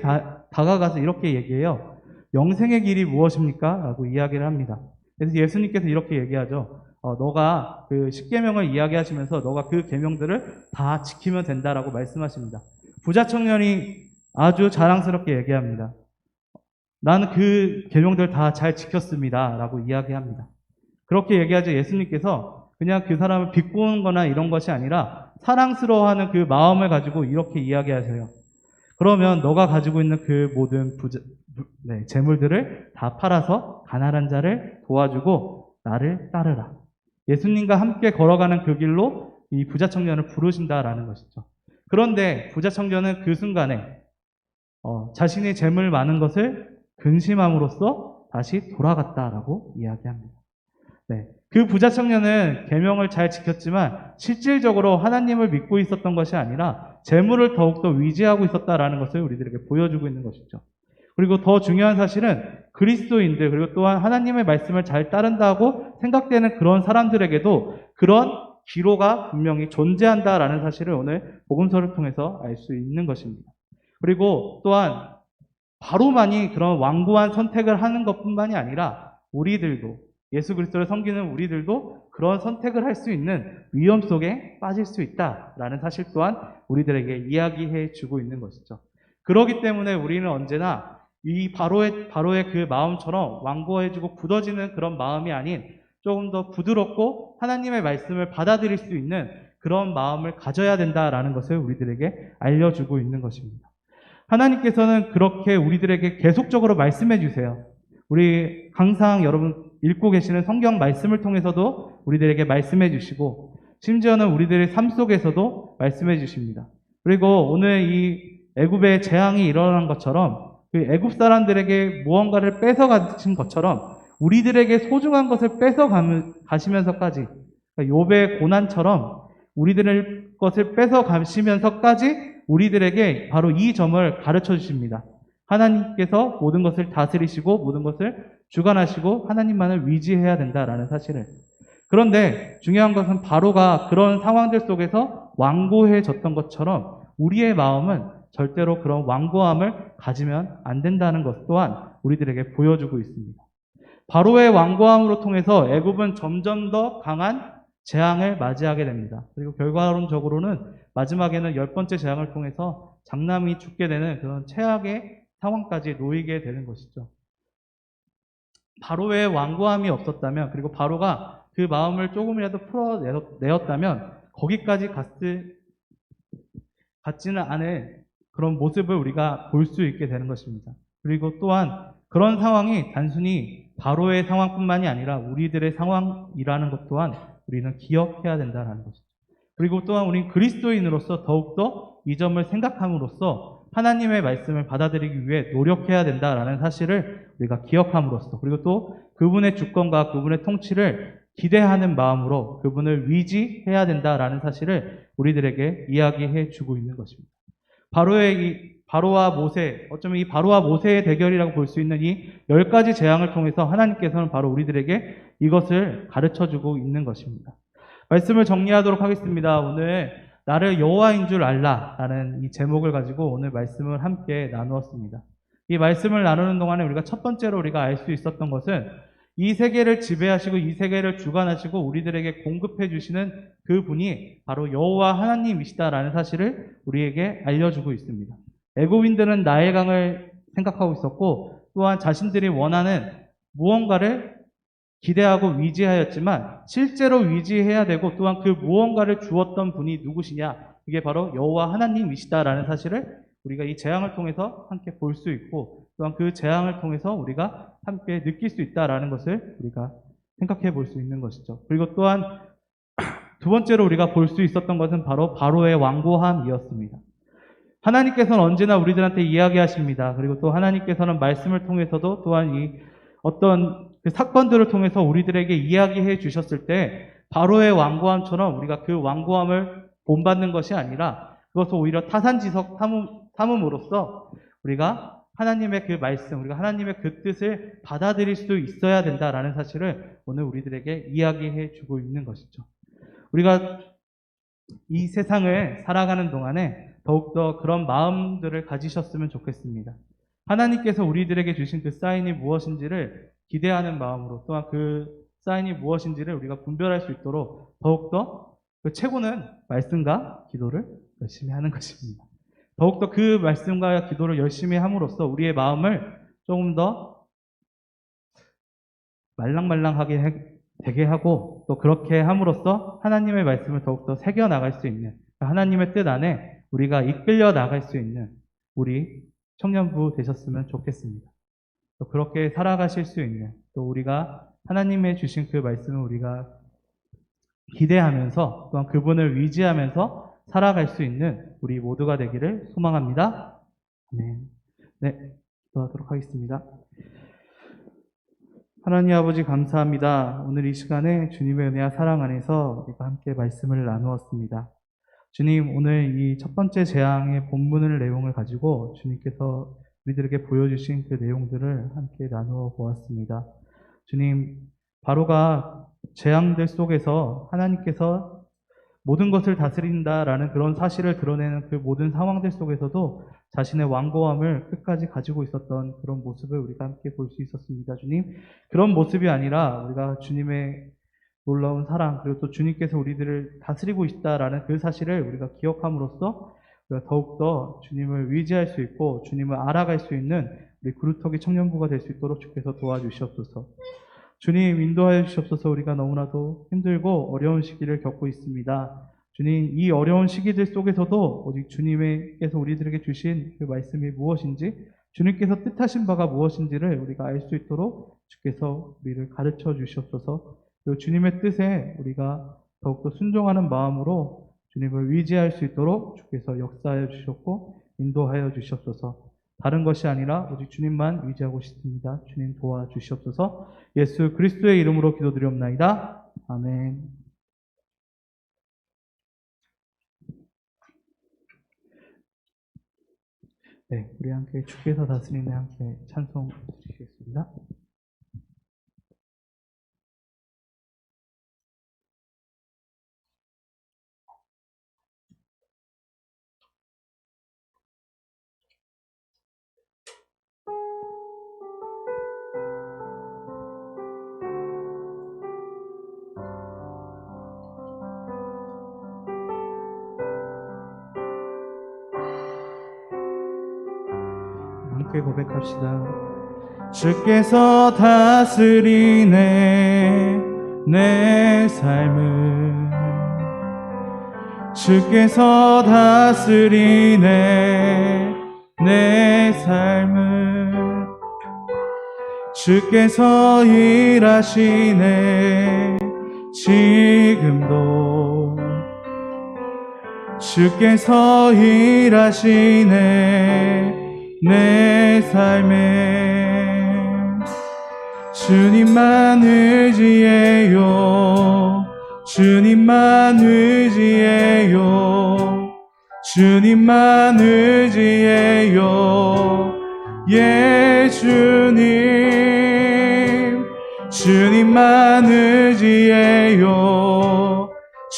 다가가서 이렇게 얘기해요. 영생의 길이 무엇입니까? 라고 이야기를 합니다. 그래서 예수님께서 이렇게 얘기하죠. 너가 그 10계명을 이야기하시면서 너가 그 계명들을 다 지키면 된다라고 말씀하십니다. 부자 청년이 아주 자랑스럽게 얘기합니다. 나는 그 계명들 다 잘 지켰습니다. 라고 이야기합니다. 그렇게 얘기하죠. 예수님께서 그냥 그 사람을 비꼬는 거나 이런 것이 아니라 사랑스러워하는 그 마음을 가지고 이렇게 이야기하세요. 그러면 너가 가지고 있는 그 모든 재물들을 다 팔아서 가난한 자를 도와주고 나를 따르라. 예수님과 함께 걸어가는 그 길로 이 부자 청년을 부르신다라는 것이죠. 그런데 부자 청년은 그 순간에 자신의 재물 많은 것을 근심함으로써 다시 돌아갔다라고 이야기합니다. 그 부자 청년은 계명을 잘 지켰지만 실질적으로 하나님을 믿고 있었던 것이 아니라 재물을 더욱더 위지하고 있었다라는 것을 우리들에게 보여주고 있는 것이죠. 그리고 더 중요한 사실은 그리스도인들 그리고 또한 하나님의 말씀을 잘 따른다고 생각되는 그런 사람들에게도 그런 기로가 분명히 존재한다라는 사실을 오늘 복음서를 통해서 알 수 있는 것입니다. 그리고 또한 바로만이 그런 완고한 선택을 하는 것뿐만이 아니라 우리들도 예수 그리스도를 섬기는 우리들도 그런 선택을 할 수 있는 위험 속에 빠질 수 있다라는 사실 또한 우리들에게 이야기해 주고 있는 것이죠. 그러기 때문에 우리는 언제나 이 바로의 그 마음처럼 완고해지고 굳어지는 그런 마음이 아닌 조금 더 부드럽고 하나님의 말씀을 받아들일 수 있는 그런 마음을 가져야 된다라는 것을 우리들에게 알려주고 있는 것입니다. 하나님께서는 그렇게 우리들에게 계속적으로 말씀해 주세요. 우리 항상 여러분 읽고 계시는 성경 말씀을 통해서도 우리들에게 말씀해 주시고 심지어는 우리들의 삶 속에서도 말씀해 주십니다. 그리고 오늘 이 애굽의 재앙이 일어난 것처럼 그 애굽 사람들에게 무언가를 뺏어 가신 것처럼 우리들에게 소중한 것을 뺏어 가시면서까지 그러니까 욥의 고난처럼 우리들의 것을 뺏어 가시면서까지 우리들에게 바로 이 점을 가르쳐 주십니다. 하나님께서 모든 것을 다스리시고 모든 것을 주관하시고 하나님만을 위지해야 된다라는 사실을. 그런데 중요한 것은 바로가 그런 상황들 속에서 완고해졌던 것처럼 우리의 마음은 절대로 그런 완고함을 가지면 안 된다는 것 또한 우리들에게 보여주고 있습니다. 바로의 완고함으로 통해서 애굽은 점점 더 강한 재앙을 맞이하게 됩니다. 그리고 결과론적으로는 마지막에는 10번째 재앙을 통해서 장남이 죽게 되는 그런 최악의 상황까지 놓이게 되는 것이죠. 바로의 완고함이 없었다면, 그리고 바로가 그 마음을 조금이라도 풀어내었다면 거기까지 갖지는 않을 그런 모습을 우리가 볼 수 있게 되는 것입니다. 그리고 또한 그런 상황이 단순히 바로의 상황뿐만이 아니라 우리들의 상황이라는 것 또한 우리는 기억해야 된다는 것이죠. 그리고 또한 우리는 그리스도인으로서 더욱더 이 점을 생각함으로써 하나님의 말씀을 받아들이기 위해 노력해야 된다라는 사실을 우리가 기억함으로써, 그리고 또 그분의 주권과 그분의 통치를 기대하는 마음으로 그분을 위지해야 된다라는 사실을 우리들에게 이야기해 주고 있는 것입니다. 바로와 모세, 어쩌면 이 바로와 모세의 대결이라고 볼 수 있는 이 10가지 재앙을 통해서 하나님께서는 바로 우리들에게 이것을 가르쳐 주고 있는 것입니다. 말씀을 정리하도록 하겠습니다. 오늘 나를 여호와인 줄 알라라는 이 제목을 가지고 오늘 말씀을 함께 나누었습니다. 이 말씀을 나누는 동안에 우리가 첫 번째로 우리가 알 수 있었던 것은 이 세계를 지배하시고 이 세계를 주관하시고 우리들에게 공급해 주시는 그 분이 바로 여호와 하나님이시다라는 사실을 우리에게 알려주고 있습니다. 애굽인들은 나일강을 생각하고 있었고 또한 자신들이 원하는 무언가를 기대하고 위지하였지만 실제로 위지해야 되고 또한 그 무언가를 주었던 분이 누구시냐, 그게 바로 여호와 하나님이시다라는 사실을 우리가 이 재앙을 통해서 함께 볼 수 있고 또한 그 재앙을 통해서 우리가 함께 느낄 수 있다라는 것을 우리가 생각해 볼 수 있는 것이죠. 그리고 또한 두 번째로 우리가 볼 수 있었던 것은 바로 바로의 완고함이었습니다. 하나님께서는 언제나 우리들한테 이야기하십니다. 그리고 또 하나님께서는 말씀을 통해서도 또한 이 어떤 그 사건들을 통해서 우리들에게 이야기해 주셨을 때 바로의 완고함처럼 우리가 그 완고함을 본받는 것이 아니라 그것을 오히려 타산지석 삼음으로써 우리가 하나님의 그 말씀, 우리가 하나님의 그 뜻을 받아들일 수 있어야 된다라는 사실을 오늘 우리들에게 이야기해 주고 있는 것이죠. 우리가 이 세상을 살아가는 동안에 더욱더 그런 마음들을 가지셨으면 좋겠습니다. 하나님께서 우리들에게 주신 그 사인이 무엇인지를 기대하는 마음으로 또한 그 사인이 무엇인지를 우리가 분별할 수 있도록 더욱더 그 최고는 말씀과 기도를 열심히 하는 것입니다. 더욱더 그 말씀과 기도를 열심히 함으로써 우리의 마음을 조금 더 말랑말랑하게 되게 하고 또 그렇게 함으로써 하나님의 말씀을 더욱더 새겨나갈 수 있는 하나님의 뜻 안에 우리가 이끌려 나갈 수 있는 우리 청년부 되셨으면 좋겠습니다. 또 그렇게 살아가실 수 있는 또 우리가 하나님의 주신 그 말씀을 우리가 기대하면서 또한 그분을 위지하면서 살아갈 수 있는 우리 모두가 되기를 소망합니다. 네, 기도하도록 하겠습니다. 하나님 아버지 감사합니다. 오늘 이 시간에 주님의 은혜와 사랑 안에서 우리가 함께 말씀을 나누었습니다. 주님, 오늘 이 첫 번째 재앙의 본문을 내용을 가지고 주님께서 우리들에게 보여주신 그 내용들을 함께 나누어 보았습니다. 주님, 바로가 재앙들 속에서 하나님께서 모든 것을 다스린다라는 그런 사실을 드러내는 그 모든 상황들 속에서도 자신의 완고함을 끝까지 가지고 있었던 그런 모습을 우리가 함께 볼 수 있었습니다. 주님, 그런 모습이 아니라 우리가 주님의 놀라운 사랑, 그리고 또 주님께서 우리들을 다스리고 있다라는 그 사실을 우리가 기억함으로써 우리가 더욱더 주님을 위지할 수 있고 주님을 알아갈 수 있는 우리 그루터기 청년부가 될 수 있도록 주께서 도와주시옵소서. 주님 인도하여 주시옵소서. 우리가 너무나도 힘들고 어려운 시기를 겪고 있습니다. 주님, 이 어려운 시기들 속에서도 오직 주님께서 우리들에게 주신 그 말씀이 무엇인지, 주님께서 뜻하신 바가 무엇인지를 우리가 알 수 있도록 주께서 우리를 가르쳐 주시옵소서. 그리고 주님의 뜻에 우리가 더욱더 순종하는 마음으로 주님을 위지할 수 있도록 주께서 역사하여 주셨고 인도하여 주시옵소서. 다른 것이 아니라 오직 주님만 위지하고 싶습니다. 주님 도와주시옵소서. 예수 그리스도의 이름으로 기도드리옵나이다. 아멘. 네, 우리 함께 주께서 다스리네 함께 찬송 드리겠습니다. 함께 고백합시다. 주께서 다스리네 내 삶을, 주께서 다스리네 내 삶을, 주께서 일하시네 지금도, 주께서 일하시네 내 삶에. 주님만 의지해요, 주님만 의지해요, 주님만 의지해요. 예 주님, 주님만 의지해요,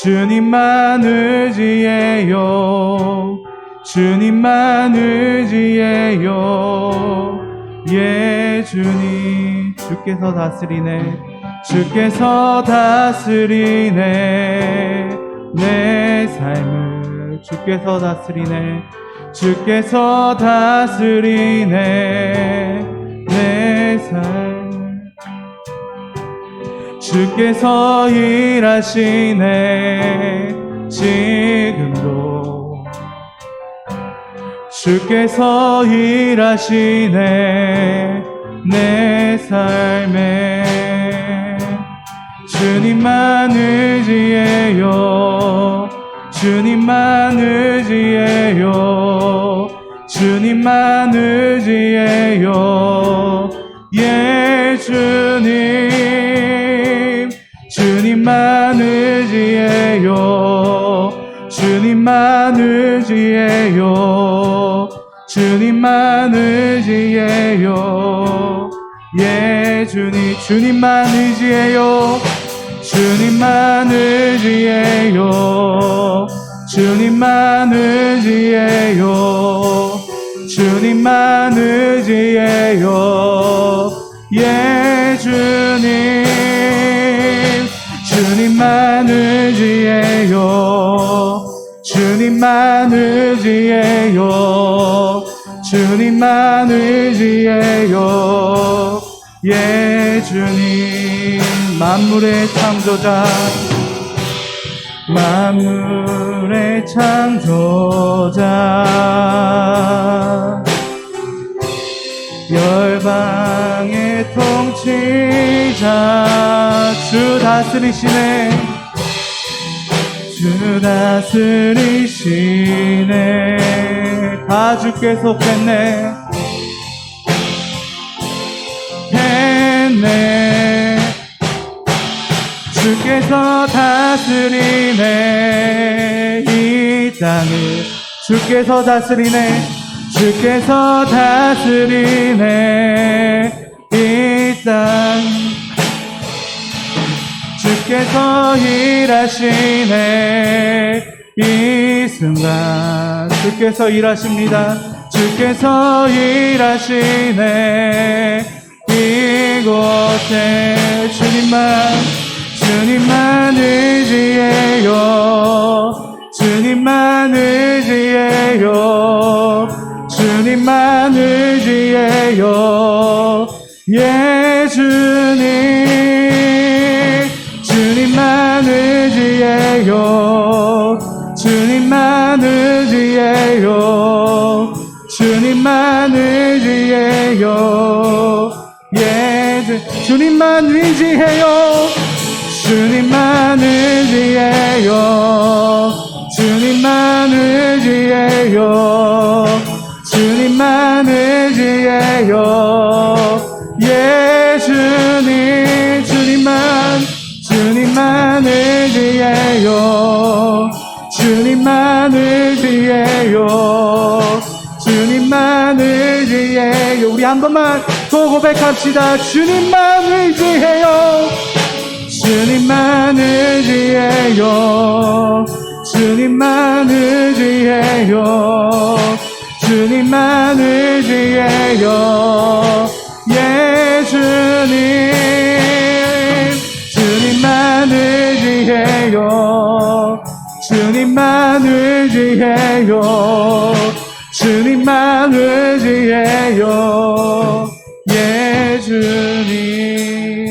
주님만 의지해요, 주님만 의지해요. 예 주님, 주께서 다스리네, 주께서 다스리네 내 삶을, 주께서 다스리네, 주께서 다스리네 내 삶을, 주께서 일하시네 지금도, 주께서 일하시네 내 삶에. 주님만 의지해요, 주님만 의지해요, 주님만 의지해요. 예 주님, 주님만 의지해요, 주님만 의지해요, 주님만 의지해요. 예 주님, 주님만 의지해요, 주님만 의지해요, 주님만 의지해요, 주님만 의지해요. 예 주님, 주님만 의지해요, 주님만 의지해요, 주님만 의지해요. 예 주님, 만물의 창조자, 만물의 창조자, 열방의 통치자, 주 다스리시네, 주 다스리시네. 다 주께 속했네, 했네. 주께서 다스리네 이 땅을, 주께서 다스리네, 주께서 다스리네 이 땅, 주께서 일하시네 이 순간, 주께서 일하십니다, 주께서 일하시네 이곳에. 주님만 의지해요, 주님만 주님만 의지해요. 주님만 의지해요. 예, 주님만 의지해요. 주님만 의지해요. 주님만 의지해요. 예, 주님만 의지해요. 주님만 의지해요. 주님만 의지해요. 주님만 의지해요. 예, 주님만 의지해요. 주님만 의지해요. 주님만 의지해요. 우리 한 번만 더 고백합시다. 주님만 의지해요. 주님만 의지해요. 주님만 의지해요. 주님만 의지해요. 예, 주님만 의지해요. 주님만 의지해요. 주님만 의지해요. 예, 주님.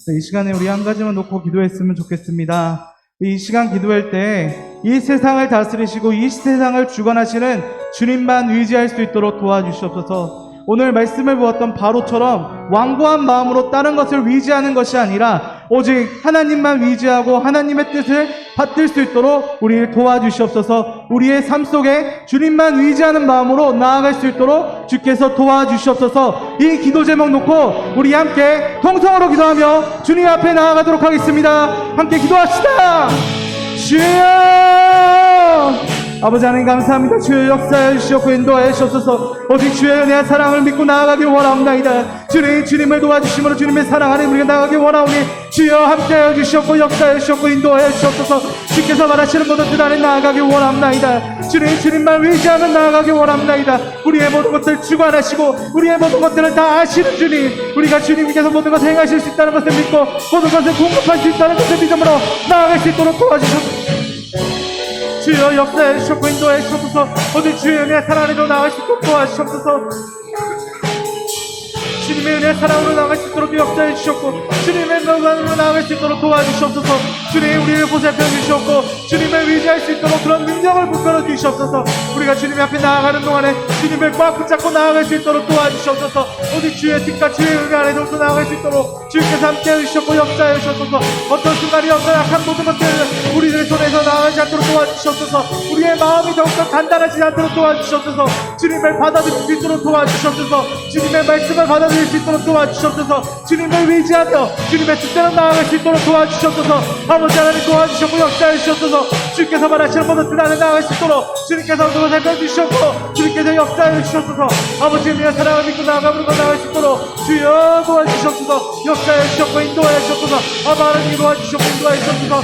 이 시간에 우리 한 가지만 놓고 기도했으면 좋겠습니다. 이 시간 기도할 때 이 세상을 다스리시고 이 세상을 주관하시는 주님만 의지할 수 있도록 도와주시옵소서. 오늘 말씀을 보았던 바로처럼 완고한 마음으로 다른 것을 의지하는 것이 아니라 오직 하나님만 의지하고 하나님의 뜻을 받들 수 있도록 우리를 도와주시옵소서. 우리의 삶 속에 주님만 의지하는 마음으로 나아갈 수 있도록 주께서 도와주시옵소서. 이 기도 제목 놓고 우리 함께 통성으로 기도하며 주님 앞에 나아가도록 하겠습니다. 함께 기도합시다. 주여, 아버지 하나님 감사합니다. 주여 역사해 주시옵고 인도하여 주옵소서. 오직 주의 은혜와 사랑을 믿고 나아가기 원하옵나이다. 주님을 도와주심으로 주님의 사랑 안에 우리가 나아가기 원하오니 주여 함께하여 주시옵고 역사해 주시옵고 인도하여 주옵소서. 주께서 말하시는 모든 뜻 안에 나아가기 원하옵나이다. 주님만 의지하며 나아가기 원하옵나이다. 우리의 모든 것을 주관하시고 우리의 모든 것들을 다 아시는 주님, 우리가 주님께서 모든 것을 행하실 수 있다는 것을 믿고 모든 것을 공급할 수 있다는 것을 믿음으로 나아갈 수 있도록 도와주시옵소서. 주여 역사해 주시옵고 인도해 주옵소서. 오직 주의 은혜와 사랑 안에로 나아갈 수 있도록 도와주시옵소서. 주님의 은혜와 사랑으로 나아갈 수 있도록 역사해 주시옵고 주님의 명령으로 나아갈 수 있도록 도와주시옵소서. 주님 우리를 보살펴 주시옵고 주님을 의지할 수 있도록 그런 능력을 부풀어 주시옵소서. 우리가 주님 앞에 나아가는 동안에 주님을 꽉 붙잡고 나아갈 수 있도록 도와주시옵소서. 오직 주의 뜻과 주의 은혜 안에서 나아갈 수 있도록 주님께서 함께해 주시옵고 역사해 주시옵소서. 어떤 순간이 어떤 약한 모든 것들을 우리들 손에서 나아가지 않도록 도와주시옵소서. 우리의 마음이 더욱더 단단하지 않도록 도와주시옵소서. 주님을 받아들일 수 있도록 도와주시옵소서. 주님의 말씀을 받아들일 수 있도록 도와주시옵소서. 주님을 의지하며 주님의 뜻대로 나아갈 수 있도록 도와주시옵소서. 아버지 하나님 도와주시옵고 역사해 주시옵소서. 주께서 말하시는 모든 뜻 안에 나아갈 수 있도록 주님께서 그것을 살펴주시옵고 주님께서 역사해 주시옵소서. 아버지의 은혜와 사랑을 믿고 나아가는 것 나아갈 수 있도록 주여 도와주시옵소서. 역사해 주시옵고 인도해 주시옵소서. 아바 하나님 도와주시옵고 인도해 주시옵소서.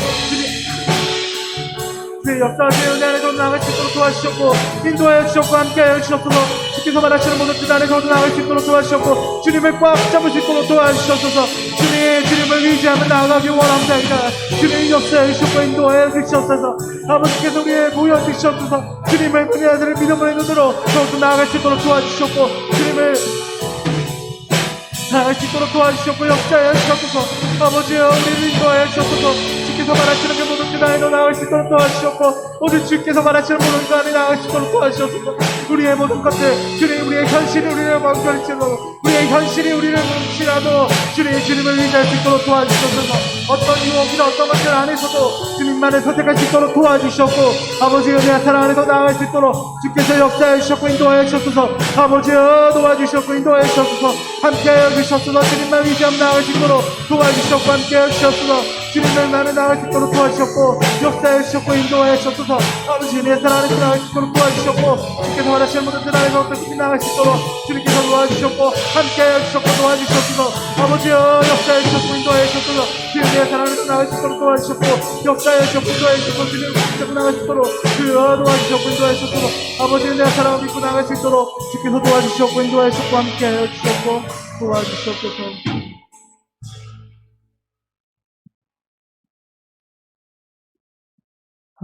주의 역사하시는 은혜 안에서 나아갈 수 있도록 도와주시옵고 인도해 주시옵고 함께하여 주시옵소서. 주께서 말하시는 모든 뜻 안에서 나아갈 수 있도록 도와주시옵고 주님을 꽉 잡을 수 있도록 도와주시옵소서. 주님을 의지하며 나아가기 원합니다. 주님 역사해 주시옵고 인도해 주시옵소서. 아버지께서 우리의 모여 주시옵소서. 주님을 은혜하는 믿음의 눈으로 더욱더 나아갈 수 있도록 도와주시옵고 주님을 나아갈 수 있도록 도와주시옵고 역사해 주시옵소서. 아버지여 우리를 인도하여 주시옵소서. 주께서 말하시는 게 모든 그 나이로 나아갈 수 있도록 도와주시옵고 오직 주께서 말하시는 모든 그 안에 나아갈 수 있도록 도와주시옵소서. 우리의 모든 것들 주님 우리의 현실이 우리를 멍결치고 우리의 현실이 우리를 뭉치라도 주님을 의지할 수 있도록 도와주시옵소서. 어떤 유혹이나 어떤 것들 안에서도 주님만을 선택할 수 있도록 도와주시옵고 아버지의 은혜와 사랑 안에서 나아갈 수 있도록 주께서 역사해 주시옵고 인도하여 주시옵소서. 아버지여 도와주시옵고 인도하여 주시옵소서. 함께하여 주시옵소서. 주님만 의지하며 나아갈 수 있도록 도와주시옵고 함께하여 주시옵소서. 주님을 나는 나아갈 수 있도록 도와주시옵고 역사해 주시옵고 인도하여 주시옵소서. 아버지 은혜와 사랑 안에서 나아갈 수 있도록 도와주시옵고 주께서 원하시는 모든 뜻 안에서 어떻게 나아갈 수 있도록 주님께서 도와주시옵고 함께하여 주시옵고 도와주시옵소서. 아버지여 역사해 주시옵고 인도하여 주시옵소서. 주님의 사랑 안에서 나아갈 수 있도록 도와주시옵고 역사해 주시옵고 인도하여 주시옵고 주님을 붙잡고 나아갈 수 있도록 주여 도와주시옵고 인도하여 주시옵소서. 아버지 은혜와 사랑을 믿고 나아갈 수 있도록 주께서 도와주시옵고 인도하여 주시옵고 함께하여 주시옵고 도와주시옵소서.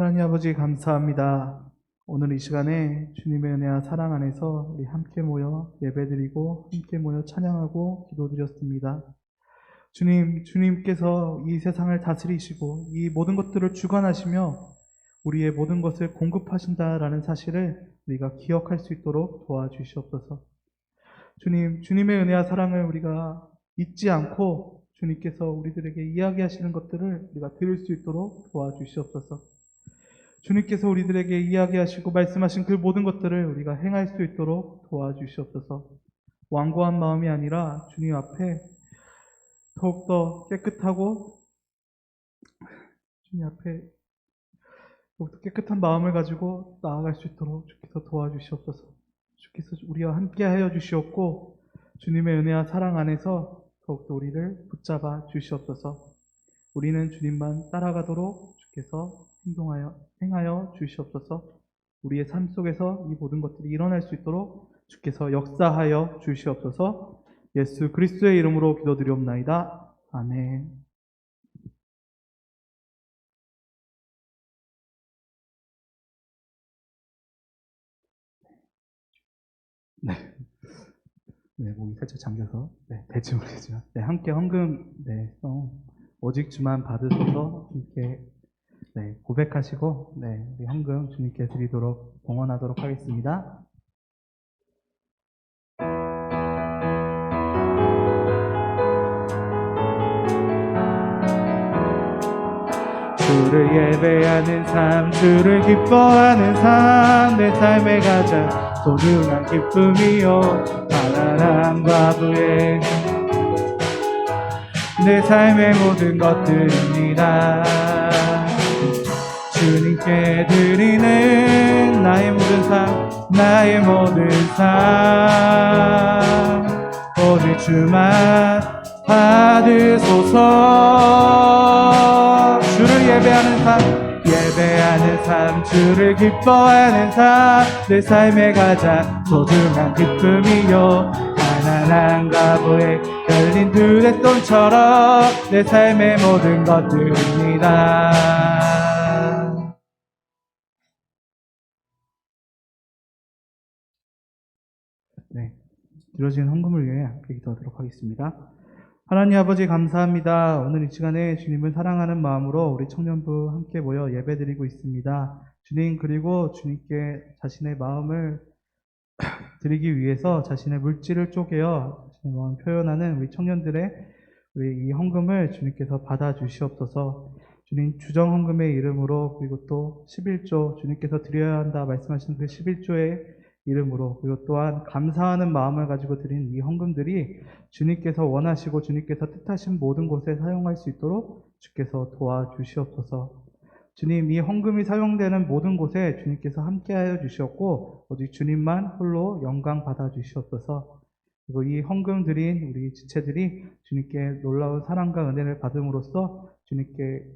하나님 아버지 감사합니다. 오늘 이 시간에 주님의 은혜와 사랑 안에서 우리 함께 모여 예배드리고 함께 모여 찬양하고 기도드렸습니다. 주님께서 이 세상을 다스리시고 이 모든 것들을 주관하시며 우리의 모든 것을 공급하신다라는 사실을 우리가 기억할 수 있도록 도와주시옵소서. 주님의 은혜와 사랑을 우리가 잊지 않고 주님께서 우리들에게 이야기하시는 것들을 우리가 들을 수 있도록 도와주시옵소서. 주님께서 우리들에게 이야기하시고 말씀하신 그 모든 것들을 우리가 행할 수 있도록 도와주시옵소서. 완고한 마음이 아니라 주님 앞에 더욱더 깨끗하고 주님 앞에 더욱더 깨끗한 마음을 가지고 나아갈 수 있도록 주께서 도와주시옵소서. 주께서 우리와 함께하여 주시옵고 주님의 은혜와 사랑 안에서 더욱더 우리를 붙잡아 주시옵소서. 우리는 주님만 따라가도록 주께서 행하여 주시옵소서. 우리의 삶 속에서 이 모든 것들이 일어날 수 있도록 주께서 역사하여 주시옵소서. 예수 그리스도의 이름으로 기도드리옵나이다. 아멘. 네, 목이 살짝 잠겨서 대지 모르겠지만 함께 헌금 오직 주만 받으소서 함께 고백하시고 우리 헌금 주님께 드리도록 봉헌하도록 하겠습니다. 주를 예배하는 삶, 주를 기뻐하는 삶, 내 삶의 가장 소중한 기쁨이요 가난함과 부의 내 삶의 모든 것들입니다. 주님께 드리는 나의 모든 삶, 나의 모든 삶, 오직 주만 받으소서. 주를 예배하는 삶, 주를 기뻐하는 삶, 내 삶의 가장 소중한 기쁨이요 가난함과 부의 열린 두 대 손처럼 내 삶의 모든 것들입니다. 드려진 헌금을 위해 함께 기도하도록 하겠습니다. 하나님 아버지 감사합니다. 오늘 이 시간에 주님을 사랑하는 마음으로 우리 청년부 함께 모여 예배드리고 있습니다. 주님, 그리고 주님께 자신의 마음을 드리기 위해서 자신의 물질을 쪼개어 자신의 마음을 표현하는 우리 청년들의 우리 이 헌금을 주님께서 받아주시옵소서. 주님, 주정 헌금의 이름으로, 그리고 또 11조 주님께서 드려야 한다 말씀하신 그 11조의 이름으로, 그리고 또한 감사하는 마음을 가지고 드린 이 헌금들이 주님께서 원하시고 주님께서 뜻하신 모든 곳에 사용할 수 있도록 주께서 도와주시옵소서. 주님, 이 헌금이 사용되는 모든 곳에 주님께서 함께하여 주시옵고 오직 주님만 홀로 영광 받아 주시옵소서. 그리고 이 헌금 드린 우리 지체들이 주님께 놀라운 사랑과 은혜를 받음으로써 주님께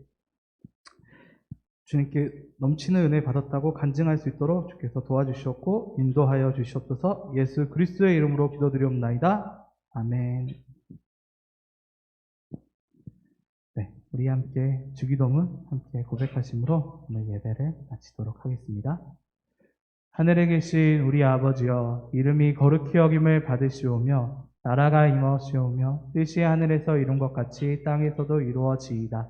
넘치는 은혜 받았다고 간증할 수 있도록 주께서 도와주시옵고 인도하여 주시옵소서. 예수 그리스도의 이름으로 기도드리옵나이다. 아멘. 우리 함께 주기도문 함께 고백하심으로 오늘 예배를 마치도록 하겠습니다. 하늘에 계신 우리 아버지여, 이름이 거룩히 여김을 받으시오며 나라가 임하시오며 뜻이 하늘에서 이룬 것 같이 땅에서도 이루어지이다.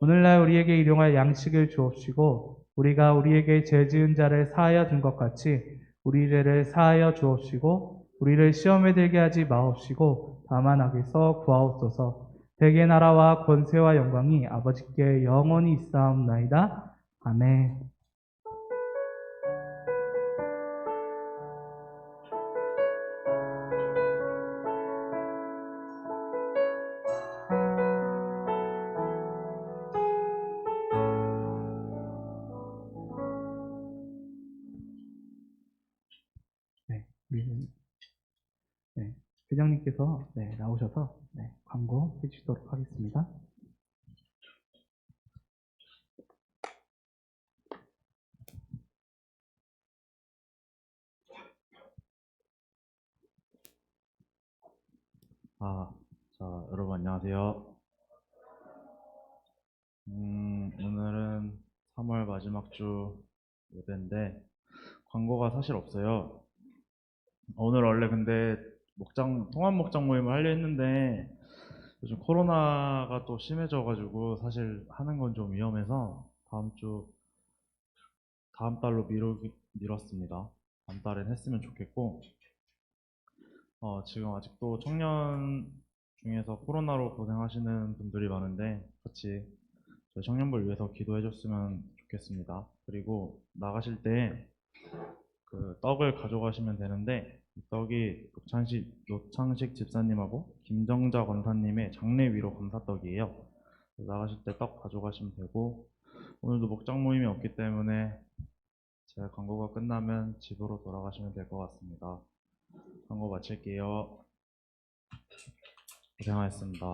오늘날 우리에게 일용할 양식을 주옵시고 우리가 우리에게 죄 지은 자를 사하여 준 것 같이 우리 죄를 사하여 주옵시고 우리를 시험에 들게 하지 마옵시고 다만 악에서 구하옵소서. 대개 나라와 권세와 영광이 아버지께 영원히 있사옵나이다. 아멘. 회장님께서 나오셔서 광고 해주시도록 하겠습니다. 여러분 안녕하세요. 오늘은 3월 마지막 주 예배인데 광고가 사실 없어요. 오늘 원래 근데 통합 목장 모임을 하려 했는데 요즘 코로나가 또 심해져가지고 사실 하는 건 좀 위험해서 다음 달로 미뤘습니다. 다음 달엔 했으면 좋겠고 지금 아직도 청년 중에서 코로나로 고생하시는 분들이 많은데 같이 저희 청년부를 위해서 기도해줬으면 좋겠습니다. 그리고 나가실 때 그 떡을 가져가시면 되는데 이 떡이 노창식 집사님하고 김정자 권사님의 장례 위로 감사떡이에요. 나가실 때 떡 가져가시면 되고 오늘도 목장 모임이 없기 때문에 제 광고가 끝나면 집으로 돌아가시면 될 것 같습니다. 광고 마칠게요. 고생하셨습니다.